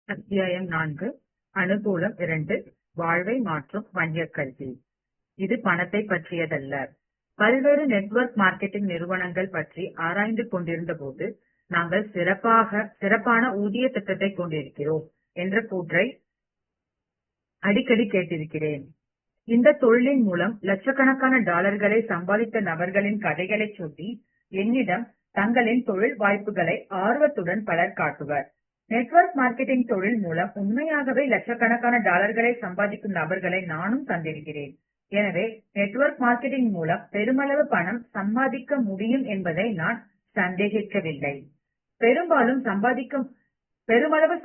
அத்தியாயம் 4 அனுகூலம் 2 வாழ்வை மாற்றும் வணிகக் கல்வி. இது பணத்தை பற்றியதல்ல. பல்வேறு நெட்வொர்க் மார்க்கெட்டிங் நிறுவனங்கள் பற்றி ஆராய்ந்து கொண்டிருந்த போது நாங்கள் சிறப்பான ஊதிய திட்டத்தை கொண்டிருக்கிறோம் என்ற கூற்றை அடிக்கடி கேட்டிருக்கிறேன். இந்த தொழிலின் மூலம் லட்சக்கணக்கான டாலர்களை சம்பாதித்த நபர்களின் கதைகளை சொல்லி என்னிடம் தங்களின் தொழில் வாய்ப்புகளை ஆர்வத்துடன் பலர் காட்டுவர். நெட்வொர்க் மார்க்கெட்டிங் தொழில் மூலம் உண்மையாகவே லட்சக்கணக்கான டாலர்களை சம்பாதிக்கும் நபர்களை நானும் தந்திருக்கிறேன். எனவே நெட்வொர்க் மார்க்கெட்டிங் மூலம் பெருமளவு பணம் சம்பாதிக்க முடியும் என்பதை நான் சந்தேகிக்கவில்லை. பெருமளவு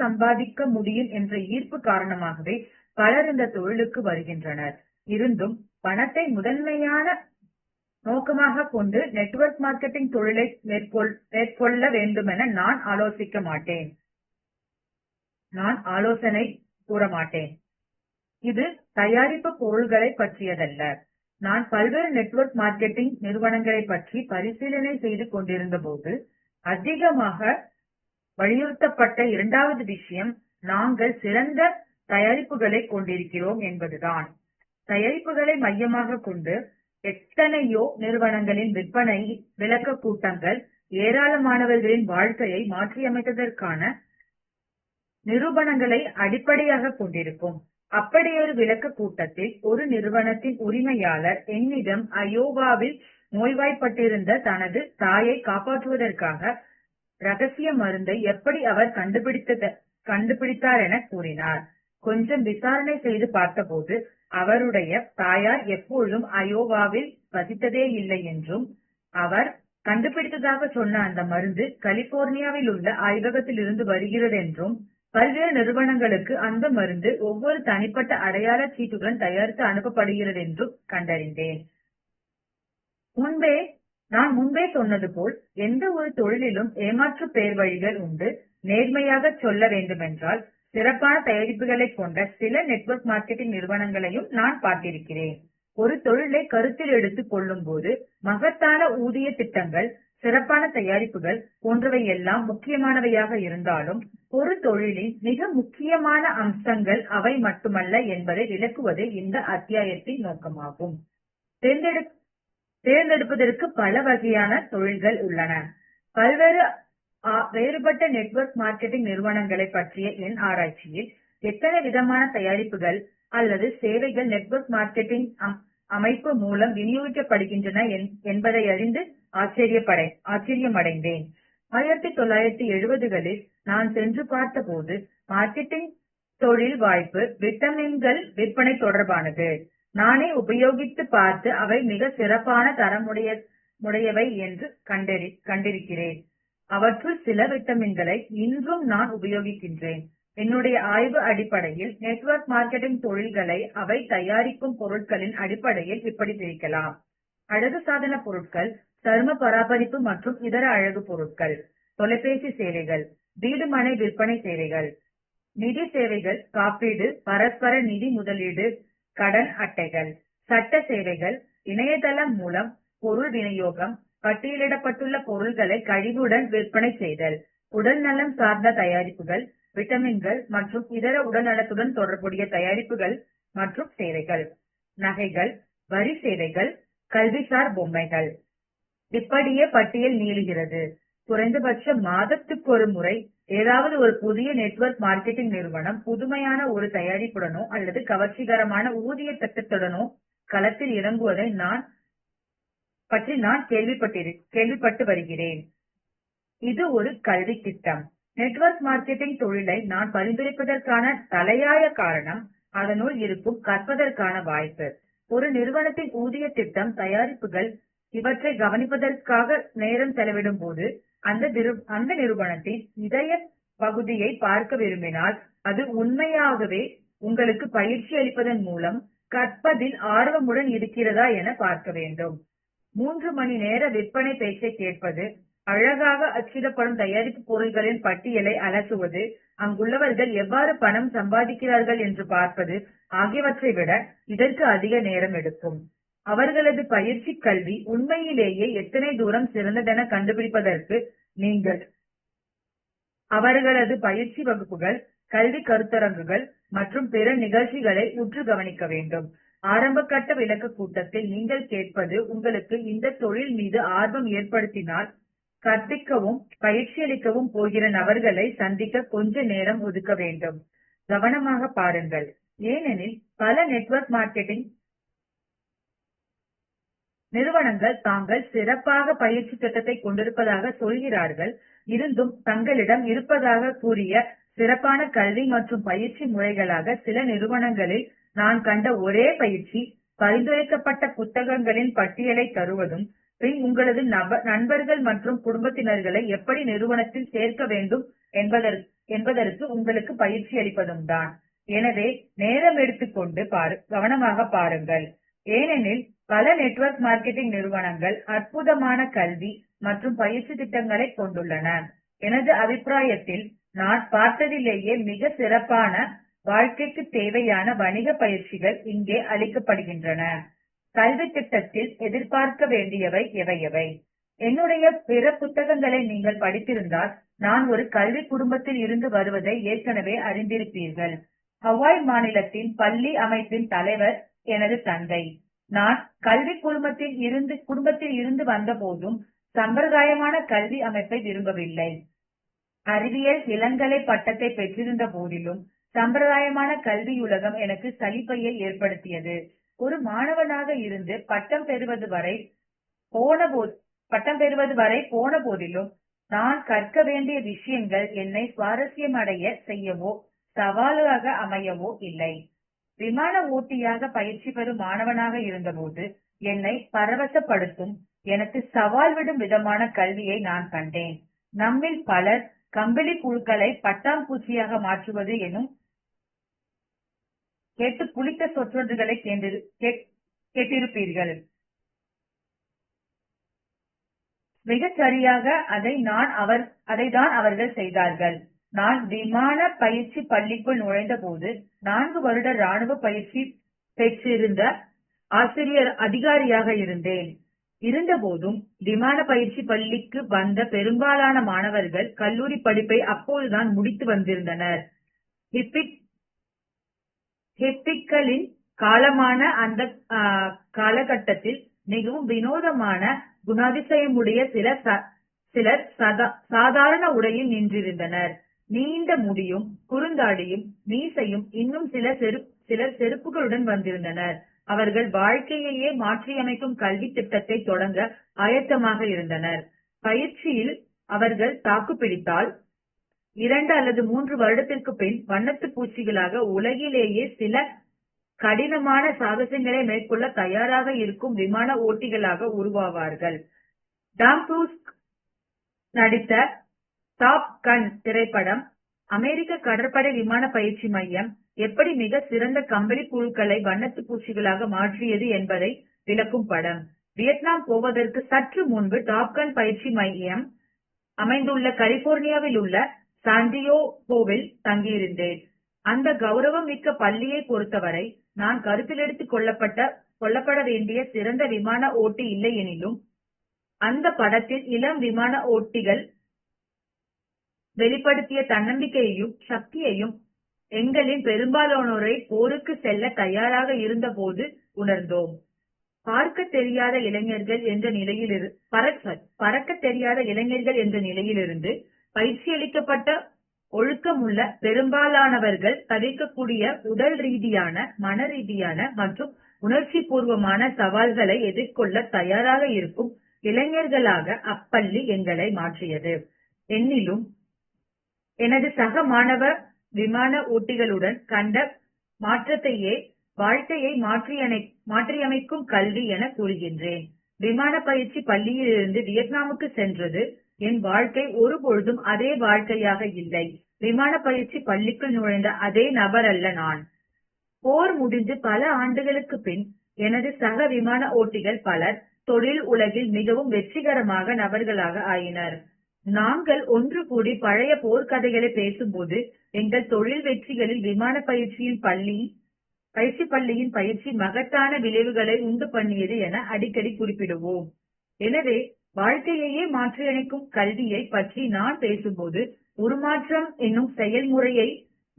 சம்பாதிக்க முடியும் என்ற ஈர்ப்பு காரணமாகவே பலர் இந்த தொழிலுக்கு வருகின்றனர். இருந்தும் பணத்தை முதன்மையான நோக்கமாக கொண்டு நெட்வொர்க் மார்க்கெட்டிங் தொழிலை மேற்கொள்ள வேண்டுமென நான் ஆலோசனை கூற மாட்டேன். இது தயாரிப்பு பொருள்களை பற்றியதல்ல. நான் பல்வேறு நெட்வொர்க் மார்க்கெட்டிங் நிறுவனங்களை பற்றி பரிசீலனை செய்து கொண்டிருந்த போது அதிகமாக வலியுறுத்தப்பட்ட இரண்டாவது விஷயம் நாங்கள் சிறந்த தயாரிப்புகளை கொண்டிருக்கிறோம் என்பதுதான். தயாரிப்புகளை மையமாக கொண்டு எத்தனையோ நிறுவனங்களின் விற்பனை விளக்க கூட்டங்கள் ஏராளமானவர்களின் வாழ்க்கையை மாற்றியமைத்ததற்கான நிரூபணங்களை அடிப்படையாக கொண்டிருக்கும். அப்படியொரு விளக்க கூட்டத்தில் ஒரு நிறுவனத்தின் உரிமையாளர் என்னிடம் அயோவாவில் நோய்வாய்ப்பட்டிருந்த தனது தாயை காப்பாற்றுவதற்காக ரகசிய மருந்தை எப்படி அவர் கண்டுபிடித்தார் என கூறினார். கொஞ்சம் விசாரணை செய்து பார்த்தபோது அவருடைய தாயார் எப்பொழுதும் அயோவாவில் வசித்ததே இல்லை என்றும் அவர் கண்டுபிடித்ததாக சொன்ன அந்த மருந்து கலிபோர்னியாவில் உள்ள ஆய்வகத்தில் இருந்து வருகிறது என்றும் பல்வேறு நிறுவனங்களுக்கு அந்த மருந்து ஒவ்வொரு தனிப்பட்ட அடையாள சீட்டுடன் தயாரித்து அனுப்பப்படுகிறது என்றும் கண்டறிந்தேன். நான் முன்பே சொன்னது போல் எந்த ஒரு தொழிலிலும் ஏமாற்று பேர் வழிகள் உண்டு. நேர்மையாக சொல்ல வேண்டுமென்றால் சிறப்பான தயாரிப்புகளை கொண்ட சில நெட்வொர்க் மார்க்கெட்டிங் நிறுவனங்களையும் நான் பார்த்திருக்கிறேன். ஒரு தொழிலை கருத்தில் எடுத்துக் கொள்ளும் போது மகத்தான ஊதிய திட்டங்கள், சிறப்பான தயாரிப்புகள் போன்றவை எல்லாம் முக்கியமானவையாக இருந்தாலும் ஒரு தொழிலின் மிக முக்கியமான அம்சங்கள் அவை மட்டுமல்ல என்பதை விளக்குவதே இந்த அத்தியாயத்தின் நோக்கமாகும். தேர்ந்தெடுப்பதற்கு பல வகையான தொழில்கள் உள்ளன. பல்வேறு வேறுபட்ட நெட்வொர்க் மார்க்கெட்டிங் நிறுவனங்களை பற்றிய என் ஆராய்ச்சியில் எத்தனை விதமான தயாரிப்புகள் அல்லது சேவைகள் நெட்வொர்க் மார்க்கெட்டிங் அமைப்பு மூலம் விநியோகிக்கப்படுகின்றன என்பதை அறிந்து ஆச்சரியமடைந்தேன். 1970களில் நான் சென்று பார்த்தபோது மார்க்கெட்டிங் தொழில் வாய்ப்பு விட்டமின்கள் விற்பனை தொடர்பானது. நானே உபயோகித்து பார்த்து அவை மிக சிறப்பான தரமுடையவை என்று கண்டிருக்கிறேன். அவற்றுள் சில விட்டமின்களை இன்றும் நான் உபயோகிக்கின்றேன். என்னுடைய ஆய்வு அடிப்படையில் நெட்வொர்க் மார்க்கெட்டிங் தொழில்களை அவை தயாரிக்கும் பொருட்களின் அடிப்படையில் இப்படி பிரிக்கலாம்: அழகு சாதன பொருட்கள், சரும பராமரிப்பு மற்றும் இதர அழகு பொருட்கள், தொலைபேசி சேவைகள், வீடு மனை விற்பனை சேவைகள், நிதி சேவைகள், காப்பீடு, பரஸ்பர நிதி முதலீடு, கடன் அட்டைகள், சட்ட சேவைகள், இணையதளம் மூலம் பொருள் விநியோகம், பட்டியலிடப்பட்டுள்ள பொருள்களை கழிவுடன் விற்பனை செய்தல், உடல் நலம் சார்ந்த தயாரிப்புகள், விட்டமின்கள் மற்றும் இதர உடல்நலத்துடன் தொடர்புடைய தயாரிப்புகள் மற்றும் சேவைகள், நகைகள், வரி சேவைகள், கல்விசார் பொம்மைகள். இப்படியே பட்டியல் நீளுகிறது. குறைந்தபட்ச மாதத்துக்கு ஒரு முறை ஏதாவது ஒரு புதிய நெட்வொர்க் மார்க்கெட்டிங் நிறுவனம் புதுமையான ஒரு தயாரிப்புடனோ அல்லது கவர்ச்சிகரமான ஊதிய திட்டத்துடனோ களத்தில் இறங்குவதை நான் கேள்விப்பட்டு வருகிறேன். இது ஒரு கல்வி திட்டம். நெட்வொர்க் மார்க்கெட்டிங் தொழிலை நான் பரிந்துரைப்பதற்கான தலையாய காரணம் அதனுள் இருக்கும் கற்பதற்கான வாய்ப்பு. ஒரு நிறுவனத்தின் ஊதிய திட்டம், தயாரிப்புகள் இவற்றை கவனிப்பதற்காக நேரம் செலவிடும் போது அந்த நிறுவனத்தின் இதய பகுதியை பார்க்க விரும்பினால் அது உண்மையாகவே உங்களுக்கு பயிற்சி அளிப்பதன் மூலம் கற்பதில் ஆர்வமுடன் இருக்கிறதா என பார்க்க வேண்டும். 3 மணி நேர விற்பனை பேச்சை கேட்பது, அழகாக அச்சிடப்படும் தயாரிப்பு பொருள்களின் பட்டியலை அலசுவது, அங்குள்ளவர்கள் எவ்வாறு பணம் சம்பாதிக்கிறார்கள் என்று பார்ப்பது ஆகியவற்றை விட இதற்கு அதிக நேரம் எடுக்கும். அவர்களது பயிற்சி கல்வி உண்மையிலேயே எத்தனை தூரம் சிறந்ததென கண்டுபிடிப்பதற்கு நீங்கள் அவர்களது பயிற்சி வகுப்புகள், கல்வி கருத்தரங்குகள் மற்றும் பிற நிகழ்ச்சிகளை உற்று கவனிக்க வேண்டும். ஆரம்பகட்ட விளக்க கூட்டத்தில் நீங்கள் கேட்பது உங்களுக்கு இந்த தொழில் மீது ஆர்வம் ஏற்படுத்தினால் கற்பிக்கவும் பயிற்சியளிக்கவும் போகிற நபர்களை சந்திக்க கொஞ்ச நேரம் ஒதுக்க வேண்டும். கவனமாக பாருங்கள், ஏனெனில் பல நெட்வொர்க் மார்க்கெட்டிங் நிறுவனங்கள் தாங்கள் சிறப்பாக பயிற்சி திட்டத்தை கொண்டிருப்பதாக சொல்கிறார்கள். இருந்தும் தங்களிடம் இருப்பதாக கூறிய சிறப்பான கல்வி மற்றும் பயிற்சி முறைகளாக சில நிறுவனங்களில் நான் கண்ட ஒரே பயிற்சி பரிந்துரைக்கப்பட்ட புத்தகங்களின் பட்டியலை தருவதும் பின் உங்களது நண்பர்கள் மற்றும் குடும்பத்தினர்களை எப்படி நிறுவனத்தில் சேர்க்க வேண்டும் என்பதற்கு உங்களுக்கு பயிற்சி அளிப்பதும் தான். எனவே நேரம் எடுத்துக்கொண்டு கவனமாக பாருங்கள், ஏனெனில் பல நெட்வொர்க் மார்க்கெட்டிங் நிறுவனங்கள் அற்புதமான கல்வி மற்றும் பயிற்சி திட்டங்களை கொண்டுள்ளன. எனது அபிப்பிராயத்தில் நான் பார்த்ததிலேயே மிக சிறப்பான வாழ்க்கைக்கு தேவையான வணிக பயிற்சிகள் இங்கே அளிக்கப்படுகின்றன. கல்வி திட்டத்தில் எதிர்பார்க்க வேண்டியவை எவை? என்னுடைய பிற புத்தகங்களை நீங்கள் படித்திருந்தால் நான் ஒரு கல்வி குடும்பத்தில் இருந்து வருவதை ஏற்கனவே அறிந்திருப்பீர்கள். ஹவாய் மாநிலத்தின் பள்ளி அமைப்பின் தலைவர் எனது தந்தை. நான் கல்வி குடும்பத்தில் இருந்து வந்த போதும் சம்பிரதாயமான கல்வி அமைப்பை விரும்பவில்லை. அறிவியல் இளங்கலை பட்டத்தை பெற்றிருந்த போதிலும் சம்பிரதாயமான கல்வியுலகம் எனக்கு சலிப்பையை ஏற்படுத்தியது. ஒரு மாணவனாக இருந்து பட்டம் பெறுவது வரை போன போதிலும் நான் கற்க வேண்டிய விஷயங்கள் என்னை சுவாரஸ்யமடைய செய்யவோ சவாலாக அமையவோ இல்லை. விமான ஓட்டியாக பயிற்சி பெறும் மாணவனாக இருந்தபோது என்னை பரவசப்படுத்தும் எனக்கு சவால் விடும் விதமான கல்வியை நான் கண்டேன். நம்மில் பலர் கம்பளி புழுக்களை பட்டாம்பூச்சியாக மாற்றுவது எனும் கேட்டு புளித்த சொற்றொடர்களை கேட்டிருப்பீர்கள். மிகச் சரியாக அதைதான் அவர்கள் செய்தார்கள். நான் விமான பயிற்சி பள்ளிக்குள் நுழைந்த போது 4 வருட ராணுவ பயிற்சி பெற்றிருந்த அதிகாரியாக இருந்தபோதும் விமான பயிற்சி பள்ளிக்கு வந்த பெரும்பாலான மாணவர்கள் கல்லூரி படிப்பை அப்போதுதான் முடித்து வந்திருந்தனர். ஹிப்பிக்களின் காலமான அந்த காலகட்டத்தில் மிகவும் வினோதமான குணாதிசயமுடைய சிலர் சாதாரண உடையில் நின்றிருந்தனர். நீண்ட முடியும் குறுந்தாடியும் மீசையும் இன்னும் சிலர் செருப்புகளுடன் வந்திருந்தனர். அவர்கள் வாழ்க்கையையே மாற்றியமைக்கும் கல்வி திட்டத்தை தொடங்க ஆயத்தமாக இருந்தனர். பயிற்சியில் அவர்கள் தாக்குப்பிடித்தால் 2 அல்லது 3 வருடத்திற்கு பின் வண்ணத்து பூச்சிகளாக உலகிலேயே சில கடினமான சாகசங்களை மேற்கொள்ள தயாராக இருக்கும் விமான ஓட்டிகளாக உருவாவார்கள். டாம் க்ரூஸ் நடித்த டாப் கன் திரைப்படம் அமெரிக்க கடற்படை விமான பயிற்சி மையம் எப்படி மிக சிறந்த கம்பளி புழுக்களை வண்ணத்து பூச்சிகளாக மாற்றியது என்பதை விளக்கும் படம். வியட்நாம் போவதற்கு சற்று முன்பு டாப் கன் பயிற்சி மையம் அமைந்துள்ள கலிபோர்னியாவில் உள்ள சாண்டியாகோவில் தங்கியிருந்தேன். அந்த கௌரவம் மிக்க பள்ளியை பொறுத்தவரை நான் கருத்தில் எடுத்துக் கொள்ளப்பட வேண்டிய சிறந்த விமான ஓட்டி இல்லை எனிலும் அந்த படத்தில் இளம் விமான ஓட்டிகள் வெளிப்படுத்திய தன்னம்பிக்கையையும் சக்தியையும் எங்களின் பெரும்பாலானோரை போருக்கு செல்ல தயாராக இருந்த போது உணர்ந்தோம். பறக்க தெரியாத இளைஞர்கள் என்ற நிலையிலிருந்து பயிற்சியளிக்கப்பட்ட ஒழுக்கமுள்ள பெரும்பாலானவர்கள் தவிர்க்கக்கூடிய உடல் ரீதியான மன ரீதியான மற்றும் உணர்ச்சி பூர்வமான சவால்களை எதிர்கொள்ள தயாராக இருக்கும் இளைஞர்களாக அப்பள்ளி எங்களை மாற்றியது. என்னிலும் எனது சக மாணவ விமான ஓட்டிகளுடன் கண்ட மாற்றத்தையே வாழ்க்கையை மாற்றியமைக்கும் கல்வி என கூறுகின்றேன். விமான பயிற்சி பள்ளியிலிருந்து வியட்நாமுக்கு சென்றது என் வாழ்க்கை ஒருபொழுதும் அதே வாழ்க்கையாக இல்லை. விமான பயிற்சி பள்ளிக்குள் நுழைந்த அதே நபர் அல்ல நான். போர் முடிந்து பல ஆண்டுகளுக்கு பின் எனது சக விமான ஓட்டிகள் பலர் தொழில் உலகில் மிகவும் வெற்றிகரமாக நபர்களாக ஆயினர். நாங்கள் ஒன்று கூடி பழைய போர்க்கதைகளை பேசும்போது எங்கள் தொழில் வெற்றிகளில் விமான பயிற்சி பள்ளியின் பயிற்சி மகத்தான விளைவுகளை உண்டு பண்ணியது என அடிக்கடி குறிப்பிடுவோம். எனவே வாழ்க்கையையே மாற்றியமைக்கும் கல்வியை பற்றி நான் பேசும்போது உருமாற்றம் என்னும் செயல்முறையை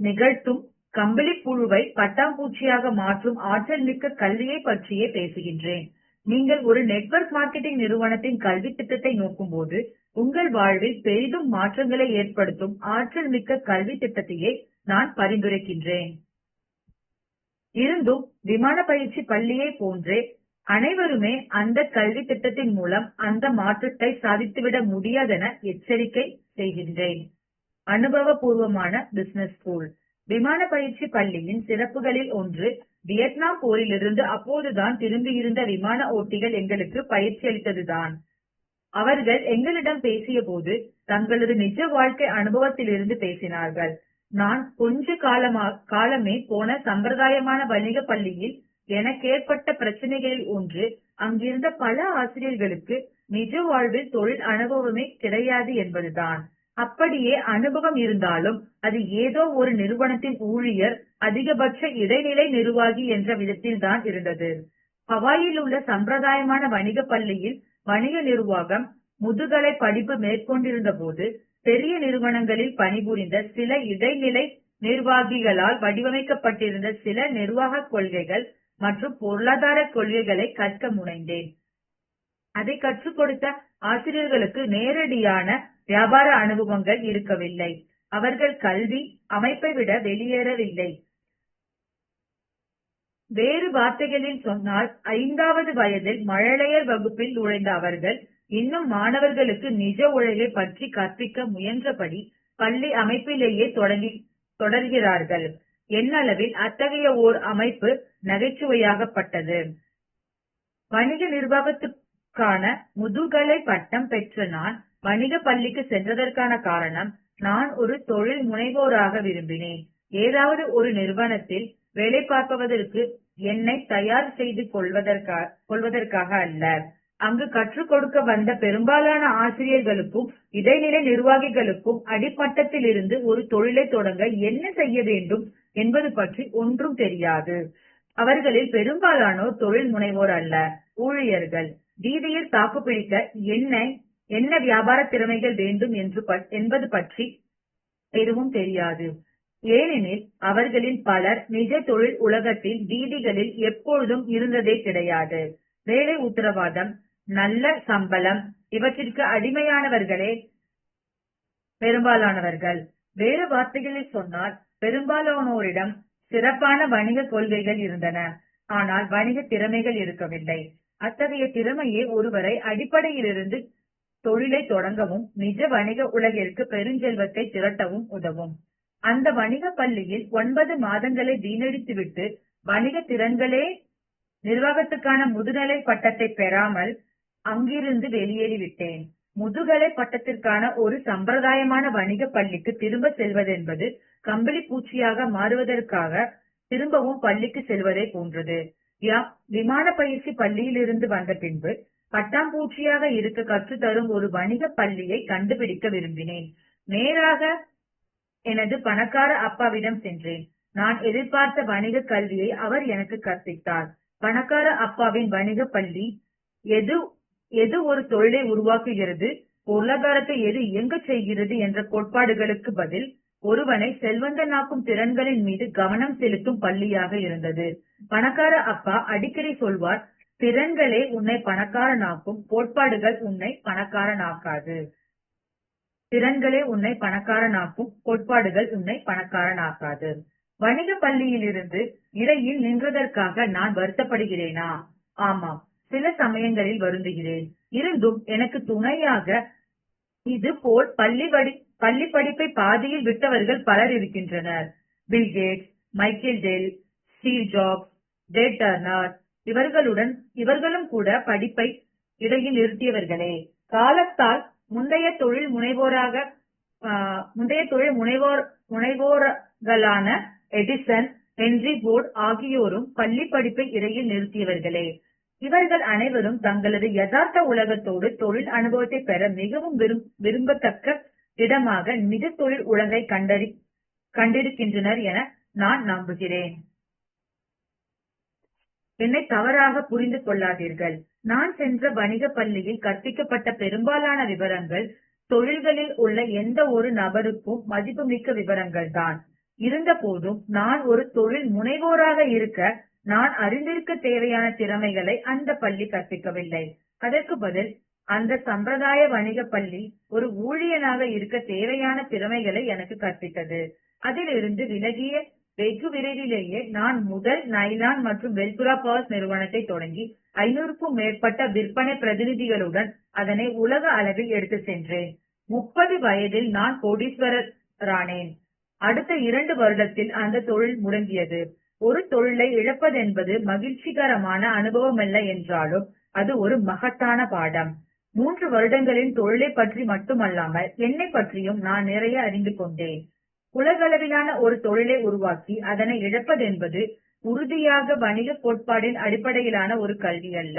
நிகழ்த்தும் கம்பளி புழுவை பட்டாம்பூச்சியாக மாற்றும் ஆற்றல் மிக்க கல்வியை பற்றியே பேசுகின்றேன். நீங்கள் ஒரு நெட்வொர்க் மார்க்கெட்டிங் நிறுவனத்தின் கல்வி திட்டத்தை நோக்கும்போது உங்கள் வாழ்வில் பெரிதும் மாற்றங்களை ஏற்படுத்தும் ஆற்றல் மிக்க கல்வி திட்டத்தையே நான் பரிந்துரைக்கின்றேன். இருந்தும் விமான பயிற்சி பள்ளியை போன்றே அனைவருமே அந்த கல்வி திட்டத்தின் மூலம் அந்த மாற்றத்தை சாதித்துவிட முடியாதென எச்சரிக்கை செய்கின்றேன். அனுபவபூர்வமான பிசினஸ் ஸ்கூல் விமான பயிற்சி பள்ளியின் சிறப்புகளில் ஒன்று வியட்நாம் போரிலிருந்து அப்போதுதான் திரும்பியிருந்த விமான ஓட்டிகள் எங்களுக்கு பயிற்சி அளித்ததுதான். அவர்கள் எங்களிடம் பேசிய போது தங்களது நிஜ வாழ்க்கை அனுபவத்திலிருந்து பேசினார்கள். நான் கொஞ்ச காலமே போன சம்பிரதாயமான வணிக பள்ளியில் எனக்கு ஏற்பட்ட பிரச்சனைகளில் ஒன்று அங்கிருந்த பல ஆசிரியர்களுக்கு நிஜ வாழ்வில் தொழில் அனுபவமே கிடையாது என்பதுதான். அப்படியே அனுபவம் இருந்தாலும் அது ஏதோ ஒரு நிறுவனத்தின் ஊழியர், அதிகபட்ச இடைநிலை நிர்வாகி என்ற விதத்தில் தான் இருந்தது. ஹவாயில் உள்ள சம்பிரதாயமான வணிக பள்ளியில் வணிக நிர்வாகம் முதுகலை படிப்பு மேற்கொண்டிருந்த போது பெரிய நிறுவனங்களில் பணிபுரிந்த சில இடைநிலை நிர்வாகிகளால் வடிவமைக்கப்பட்டிருந்த சில நிர்வாக கொள்கைகள் மற்றும் பொருளாதார கொள்கைகளை கற்க முனைந்தேன். அதை கற்றுக் கொடுத்த ஆசிரியர்களுக்கு நேரடியான வியாபார அனுபவங்கள் இருக்கவில்லை. அவர்கள் கல்வி அமைப்பை விட வெளியேறவில்லை. வேறு வார்த்தைகளில் சொன்னால் 5வது வயதில் மழலையர் வகுப்பில் நுழைந்த அவர்கள் இன்னும் மாணவர்களுக்கு நிஜ உலகை பற்றி கற்பிக்க முயன்றபடி பள்ளி அமைப்பிலேயே தொடர்கிறார்கள். எண்ணளவில் அத்தகைய ஓர் அமைப்பு நகைச்சுவையாகப்பட்டது. வணிக நிர்வாகத்துக்கான முதுகலை பட்டம் பெற்ற நான் வணிக பள்ளிக்கு சென்றதற்கான காரணம், நான் ஒரு தொழில் முனைவோராக விரும்பினேன். ஏதாவது ஒரு நிறுவனத்தில் வேலை பார்ப்பதற்கு என்னை தயார் செய்து கொள்வதற்காக அல்ல. அங்கு கற்றுக் கொடுக்க வந்த பெரும்பாலான ஆசிரியர்களுக்கும் இடைநிலை நிர்வாகிகளுக்கும் அடிமட்டத்தில் இருந்து ஒரு தொழிலை தொடங்க என்ன செய்ய வேண்டும் என்பது பற்றி ஒன்றும் தெரியாது. அவர்களில் பெரும்பாலானோர் தொழில் முனைவோர் அல்ல, ஊழியர்கள். வீதியில் தாக்குப்பிடிக்க என்ன வியாபார திறமைகள் வேண்டும் என்பது பற்றி எதுவும் தெரியாது. ஏனெனில் அவர்களின் பலர் நிஜ தொழில் உலகத்தில் வீதிகளில் எப்பொழுதும் இருந்ததே கிடையாது. வேலை உத்தரவாதம், நல்ல சம்பளம் இவற்றிற்கு அடிமையானவர்களே பெரும்பாலானவர்கள். வேறு வார்த்தைகளில் சொன்னால், பெரும்பாலானோரிடம் சிறப்பான வணிக கொள்கைகள் இருந்தன, ஆனால் வணிக திறமைகள் இருக்கவில்லை. அத்தகைய திறமையே ஒருவரை அடிப்படையிலிருந்து தொழிலை தொடங்கவும் நிஜ வணிக உலகிற்கு பெருஞ்செல்வத்தை திரட்டவும் உதவும். அந்த வணிக பள்ளியில் 9 மாதங்களை வீணடித்துவிட்டு வணிக திறன்களே நிர்வாகத்துக்கான முதுகலை பட்டத்தை பெறாமல் அங்கிருந்து வெளியேறிவிட்டேன். முதுகலை பட்டத்திற்கான ஒரு சம்பிரதாயமான வணிக பள்ளிக்கு திரும்ப செல்வதென்பது கம்பளி பூச்சியாக மாறுவதற்காக திரும்பவும் பள்ளிக்கு செல்வதை போன்றது. விமான பயிற்சி பள்ளியிலிருந்து வந்த பின்பு பட்டாம்பூச்சியாக இருக்க கற்றுத்தரும் ஒரு வணிக பள்ளியை கண்டுபிடிக்க விரும்பினேன். நேராக எனது பணக்கார அப்பாவிடம் சென்றேன். நான் எதிர்பார்த்த வணிக கல்வியை அவர் எனக்கு கற்பித்தார். பணக்கார அப்பாவின் வணிக பள்ளி எது ஒரு தொழிலை உருவாக்குகிறது, பொருளாதாரத்தை எது இயங்க செய்கிறது என்ற கோட்பாடுகளுக்கு பதில் ஒருவனை செல்வந்தனாக்கும் திறன்களின் மீது கவனம் செலுத்தும் பள்ளியாக இருந்தது. பணக்கார அப்பா அடிக்கடி சொல்வார், திறன்களே உன்னை பணக்காரனாக்கும், கோட்பாடுகள் உன்னை பணக்காரனாக்காது. திறன்களே உன்னை பணக்காரனாக்கும், கோட்பாடுகள் உன்னை பணக்காரனாக்காது. வணிக பள்ளியிலிருந்து இடையில் நின்றதற்காக நான் வருத்தப்படுகிறேனா? ஆமாம், சில சமயங்களில் வருந்துகிறேன். இருந்தும் எனக்கு துணையாக இது போல் பள்ளி படிப்பை பாதியில் விட்டவர்கள் பலர் இருக்கின்றனர். Bill Gates, Michael Dell, Steve Jobs, Ted Turner இவர்களும் கூட படிப்பை இடையில் நிறுத்தியவர்களே. காலத்தால் முந்தைய தொழில் முனைவோர்களான எடிசன், ஹென்றி போர்ட் ஆகியோரும் பள்ளி படிப்பை இடையில் நிறுத்தியவர்களே. இவர்கள் அனைவரும் தங்களது யதார்த்த உலகத்தோடு தொழில் அனுபவத்தை பெற மிகவும் விரும்பத்தக்க இடமாக நிஜ தொழில் உலகை கண்டிருக்கின்றனர் என நான் நம்புகிறேன். என்னை தவறாக புரிந்து கொள்ளாதீர்கள். நான் சென்ற வணிக பள்ளியில் கற்பிக்கப்பட்ட பெரும்பாலான விவரங்கள் தொழில்களில் உள்ள எந்த ஒரு நபருக்கும் மதிப்புமிக்க விவரங்கள் தான். இருந்த போதும் நான் ஒரு தொழில் முனைவோராக இருக்க நான் அறிந்திருக்க தேவையான திறமைகளை அந்த பள்ளி கற்பிக்கவில்லை. அதற்கு பதில் அந்த சம்பிரதாய வணிக பள்ளி ஒரு ஊழியனாக இருக்க தேவையான திறமைகளை எனக்கு கற்பித்தது. அதிலிருந்து விலகிய வெகு விரைவிலேயே நான் முதல் நைலான் மற்றும் வெல்குரா பர்ஸ் நிறுவனத்தை தொடங்கி 500க்கும் மேற்பட்ட விற்பனை பிரதிநிதிகளுடன் அதனை உலக அளவில் எடுத்து சென்றேன். 30 வயதில் நான் கோடீஸ்வரரானேன். அடுத்த 2 வருடத்தில் அந்த தொழில் முடங்கியது. ஒரு தொழிலை இழப்பதென்பது மகிழ்ச்சிகரமான அனுபவமல்ல என்றாலும் அது ஒரு மகத்தான பாடம். 3 வருடங்களின் தொழிலை பற்றி மட்டுமல்லாமல் என்னை பற்றியும் நான் நிறைய அறிந்து கொண்டேன். உலகளவிலான ஒரு தொழிலை உருவாக்கி அதனை இழப்பதென்பது உறுதியாக வணிக கோட்பாடின் அடிப்படையிலான ஒரு கல்வி அல்ல.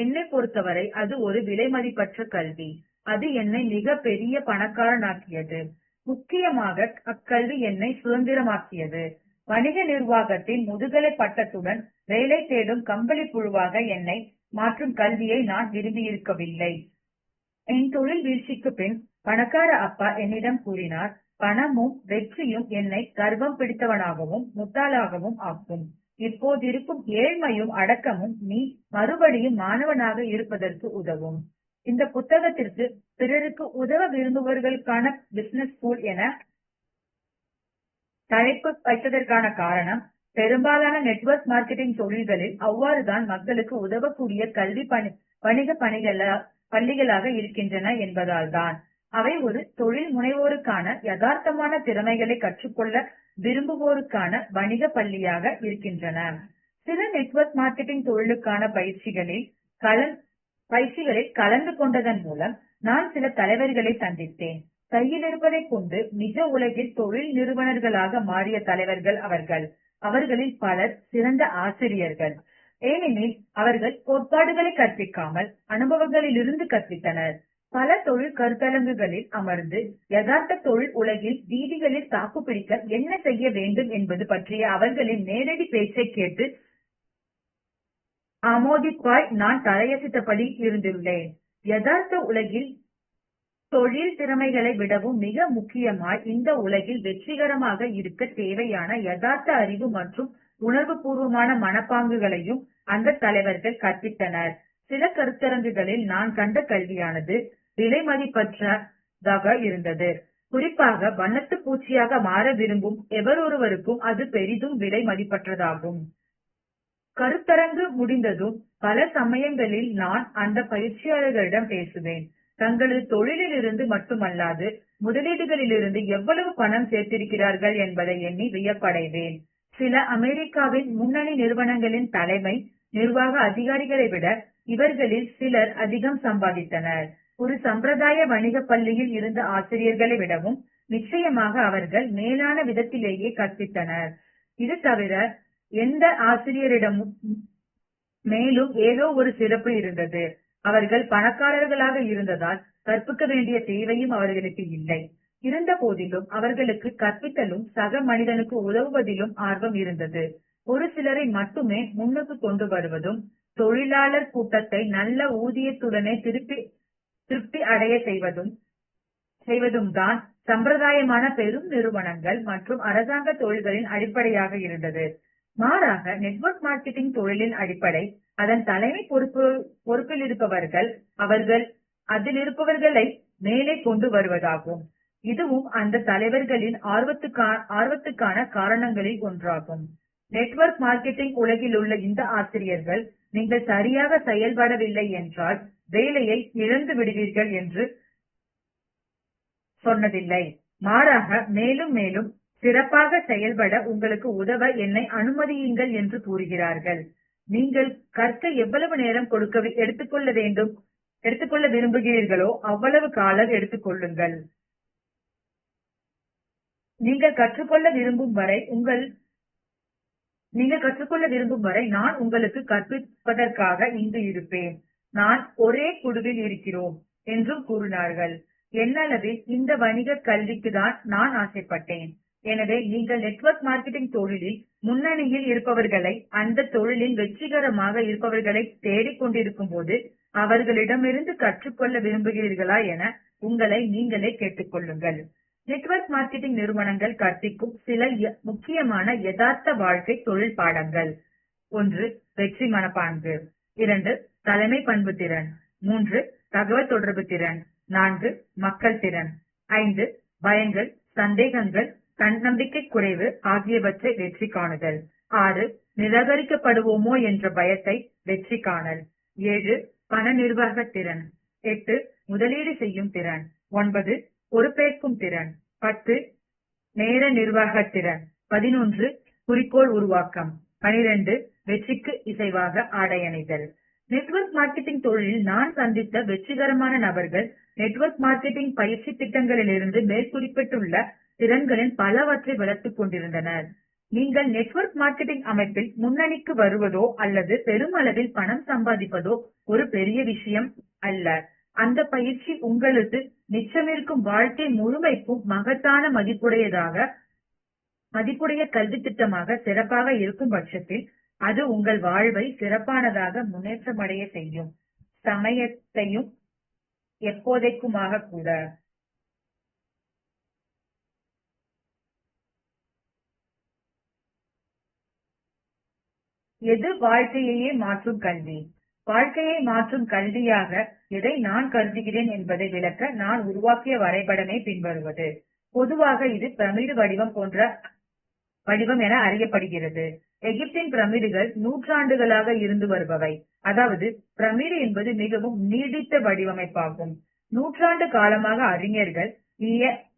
என்னை பொறுத்தவரை அது ஒரு விலைமதிப்பற்ற கல்வி. அது என்னை மிக பெரிய பணக்காரனாக்கியது. முக்கியமாக அக்கல்வி என்னை சுதந்திரமாக்கியது. வணிக நிர்வாகத்தின் முதுகலை பட்டத்துடன் வேலை தேடும் கம்பளி புழுவாக என்னை மாற்றும் கல்வியை நான் விரும்பியிருக்கவில்லை. என் தொழில் வீழ்ச்சிக்கு பின் பணக்கார அப்பா என்னிடம் கூறினார், பணமும் வெற்றியும் என்னை கர்வம் பிடித்தவனாகவும் முட்டாளாகவும் ஆக்கும். இப்போதிருக்கும் ஏழ்மையும் அடக்கமும் நீ மறுபடியும் மாணவனாக இருப்பதற்கு உதவும். இந்த புத்தகத்திற்கு பிறருக்கு உதவ விரும்புபவர்களுக்கான பிசினஸ் ஸ்கூல் என தலைப்பு வைத்ததற்கான காரணம், பெரும்பாலான நெட்வொர்க் மார்க்கெட்டிங் தொழில்களில் அவ்வாறுதான் மக்களுக்கு உதவக்கூடிய கல்வி வணிக பள்ளிகளாக இருக்கின்றன என்பதால் தான். அவை ஒரு தொழில் முனைவோருக்கான யதார்த்தமான திறமைகளை கற்றுக்கொள்ள விரும்புவோருக்கான வணிக பள்ளியாக இருக்கின்றன. சில நெட்வொர்க் மார்க்கெட்டிங் தொழிலுக்கான பயிற்சிகளில் கலந்து கொண்டதன் மூலம் நான் சில தலைவர்களை சந்தித்தேன். கையில் இருப்பதை கொண்டு நிஜ உலகில் தொழில் நிறுவனர்களாக மாறிய தலைவர்கள் அவர்கள். அவர்களில் பலர் சிறந்த ஆசிரியர்கள். ஏனெனில் அவர்கள் கோட்பாடுகளை கற்பிக்காமல் அனுபவங்களிலிருந்து கற்பித்தனர். பல தொழில் கருத்தரங்குகளில் அமர்ந்து யதார்த்த தொழில் உலகில் வீதிகளில் தாக்குப்பிடிக்க என்ன செய்ய வேண்டும் என்பது பற்றிய அவர்களின் நேரடி பேச்சை கேட்டு ஆமோதிப்பாய் நான் தலையசித்தபடி இருந்துள்ளேன். யதார்த்த உலகில் தொழில் திறமைகளை விடவும் மிக முக்கியமாய் இந்த உலகில் வெற்றிகரமாக இருக்க தேவையான யதார்த்த அறிவு மற்றும் உணர்வு பூர்வமான மனப்பாங்குகளையும் அந்த தலைவர்கள் கற்பித்தனர். சில கருத்தரங்குகளில் நான் கண்ட கல்வியானது விலை மதிப்பற்றதாக இருந்தது. குறிப்பாக வண்ணத்து பூச்சியாக மாற விரும்பும் எவரொருவருக்கும் அது பெரிதும் விலை மதிப்பற்றதாகும். கருத்தரங்கு முடிந்ததும் பல சமயங்களில் நான் அந்த பயிற்சியாளர்களிடம் பேசுவேன். தங்களது தொழிலில் இருந்து மட்டுமல்லாது முதலீடுகளிலிருந்து எவ்வளவு பணம் சேர்த்திருக்கிறார்கள் என்பதை எண்ணி வியப்படைவேன். சில அமெரிக்காவின் முன்னணி நிறுவனங்களின் தலைமை நிர்வாக அதிகாரிகளை விட இவர்களில் சிலர் அதிகம் சம்பாதித்தனர். ஒரு சம்பிரதாய வணிக பள்ளியில் இருந்த ஆசிரியர்களை விடவும் நிச்சயமாக அவர்கள் மேலான விதத்திலேயே கற்பித்தனர். இது தவிர எந்த ஆசிரியரிடமும் மேலும் ஏதோ ஒரு சிறப்பு இருந்தது. அவர்கள் பணக்காரர்களாக இருந்ததால் கற்பிக்க வேண்டிய தேவையும் அவர்களுக்கு இல்லை. இருந்த போதிலும் அவர்களுக்கு கற்பித்தலும் சக மனிதனுக்கு உதவுவதிலும் ஆர்வம் இருந்தது. ஒரு சிலரை மட்டுமே முன்னுக்கு கொண்டு வருவதும் தொழிலாளர் கூட்டத்தை நல்ல ஊதியத்துடனே திருப்தி அடைய செய்வதும் தான் சம்பிரதாயமான பெரும் நிறுவனங்கள் மற்றும் அரசாங்க தொழில்களின் அடிப்படையாக இருந்தது. மாறாக நெட்வொர்க் மார்க்கெட்டிங் தொழிலின் அடிப்படை அதன் தலைமை பொறுப்பில் இருப்பவர்கள் அவர்கள் அதில் இருப்பவர்களை மேலே கொண்டு வருவதாகும். இதுவும் அந்த தலைவர்களின் ஆர்வத்துக்கான காரணங்களில் ஒன்றாகும். நெட்வொர்க் மார்க்கெட்டிங் உலகில் உள்ள இந்த ஆசிரியர்கள் நீங்கள் சரியாக செயல்படவில்லை என்றால் வேலையை இழந்து விடுவீர்கள் என்று சொன்னதில்லை. மாறாக மேலும் மேலும் சிறப்பாக செயல்பட உங்களுக்கு உதவ என்னை அனுமதியுங்கள் என்று கூறுகிறார்கள். நீங்கள் கற்க எவ்வளவு நேரம் எடுத்துக்கொள்ள விரும்புகிறீர்களோ அவ்வளவு காலம் எடுத்துக்கொள்ளுங்கள். நீங்கள் கற்றுக்கொள்ள விரும்பும் வரை நான் உங்களுக்கு கற்பிப்பதற்காக இங்கு இருப்பேன். நான் ஒரே குழுவில் இருக்கிறோம் என்றும் கூறினார்கள். என்னளவில் இந்த வணிக கல்விக்கு தான் நான் ஆசைப்பட்டேன். எனவே நீங்கள் நெட்வொர்க் மார்க்கெட்டிங் தொழிலில் முன்னணியில் இருப்பவர்களை அந்த தொழிலில் வெற்றிகரமாக இருப்பவர்களை தேடிக் கொண்டிருக்கும் போது அவர்களிடமிருந்து கற்றுக்கொள்ள விரும்புகிறீர்களா என உங்களை நீங்களே கேட்டுக்கொள்ளுங்கள். நெட்வொர்க் மார்க்கெட்டிங் நிறுவனங்கள் கற்பிக்கும் சில முக்கியமான யதார்த்த வாழ்க்கை தொழில் பாடங்கள். 1. வெற்றி மனப்பாங்கு. 2. தலைமை பண்பு திறன். 3. தகவல் தொடர்பு திறன். 4. மக்கள் திறன். 5. பயங்கள், சந்தேகங்கள், தன்னம்பிக்கை குறைவு ஆகியவற்றை வெற்றி காணுதல். 6. நிராகரிக்கப்படுவோமோ என்ற பயத்தை வெற்றி காணல். 7. பண நிர்வாக திறன். 8. முதலீடு செய்யும் திறன். 9. பொறுப்பேற்கும் திறன். 10. நேர நிர்வாக திறன். 11. குறிக்கோள் உருவாக்கம். 12. வெற்றிக்கு இசைவாக ஆடை அணிதல். நெட்வொர்க் மார்க்கெட்டிங் தொழிலில் நான் சந்தித்த வெற்றிகரமான நபர்கள் நெட்வொர்க் மார்க்கெட்டிங் பயிற்சி திட்டங்களிலிருந்து மேற்குறிப்பிட்டுள்ள திறன்களின் பலவற்றை வளர்த்துக் கொண்டிருந்தனர். நீங்கள் நெட்வொர்க் மார்க்கெட்டிங் அமைப்பில் முன்னணிக்கு வருவதோ அல்லது பெருமளவில் பணம் சம்பாதிப்பதோ ஒரு பெரிய விஷயம் அல்ல. அந்த பயிற்சி உங்களுக்கு மிச்சமிருக்கும் வாழ்க்கை முழுமைக்கும் மகத்தான மதிப்புடைய கல்வி திட்டமாக சிறப்பாக இருக்கும் பட்சத்தில் அது உங்கள் வாழ்வை சிறப்பானதாக முன்னேற்றமடைய செய்யும் சமயத்தையும் எப்போதைக்குமாக கூட. எது வாழ்க்கையையே மாற்றும் கல்வி? வாழ்க்கையை மாற்றும் கல்வியாக எதை நான் கருதுகிறேன் என்பதை விளக்க நான் உருவாக்கிய வரைபடமே பின்வருவது. பொதுவாக இது பிரமிடு வடிவம் என அறியப்படுகிறது. எகிப்தின் பிரமிடுகள் நூற்றாண்டுகளாக இருந்து வருபவை. அதாவது பிரமிடு என்பது மிகவும் நீடித்த வடிவமைப்பாகும். நூற்றாண்டு காலமாக அறிஞர்கள்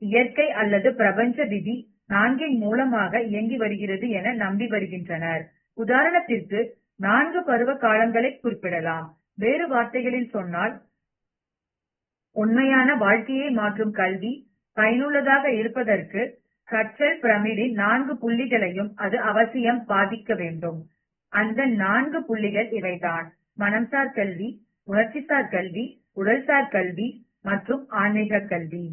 இயற்கை அல்லது பிரபஞ்ச விதி 4 மூலமாக இயங்கி வருகிறது என நம்பி வருகின்றனர். உதாரணத்திற்கு 4 பருவ காலங்களை குறிப்பிடலாம். வேறு வார்த்தைகளில் சொன்னால், உண்மையான வாழ்க்கையை மாற்றும் கல்வி பயனுள்ளதாக இருப்பதற்கு கற்றல் பிரமிடின் 4 புள்ளிகளையும் அது அவசியம் பாதிக்க வேண்டும். அந்த 4 புள்ளிகள் இவைதான்: மனம்சார் கல்வி, உணர்ச்சிசார் கல்வி, உடல்சார் கல்வி மற்றும் ஆன்மீக கல்வி.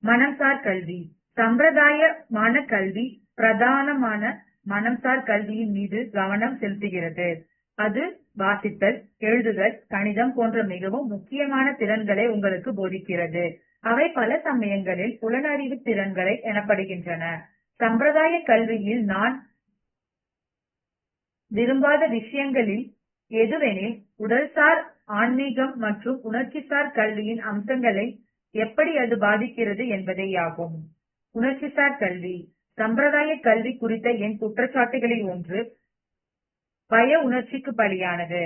மனம்சார் கல்வி. சம்பிரதாயமான கல்வி பிரதானமான மனம்சார் கல்வியின் மீது கவனம் செலுத்துகிறது. அது வாசித்தல், எழுதுதல், கணிதம் போன்ற மிகவும் முக்கியமான திறன்களை உங்களுக்கு போதிக்கிறது. அவை பல சமயங்களில் புலனறிவு திறன்களை எனப்படுகின்றன. சம்பிரதாய கல்வியில் நான் விரும்பாத விஷயங்களில் எதுவெனில், உடல்சார், ஆன்மீகம் மற்றும் உணர்ச்சிசார் கல்வியின் அம்சங்களை எப்படி அது பாதிக்கிறது என்பதேயாகும். உணர்ச்சிசார் கல்வி. சம்பிரதாய கல்வி குறித்த என் குற்றச்சாட்டுகளில் ஒன்று பய உணர்ச்சிக்கு பலியானது.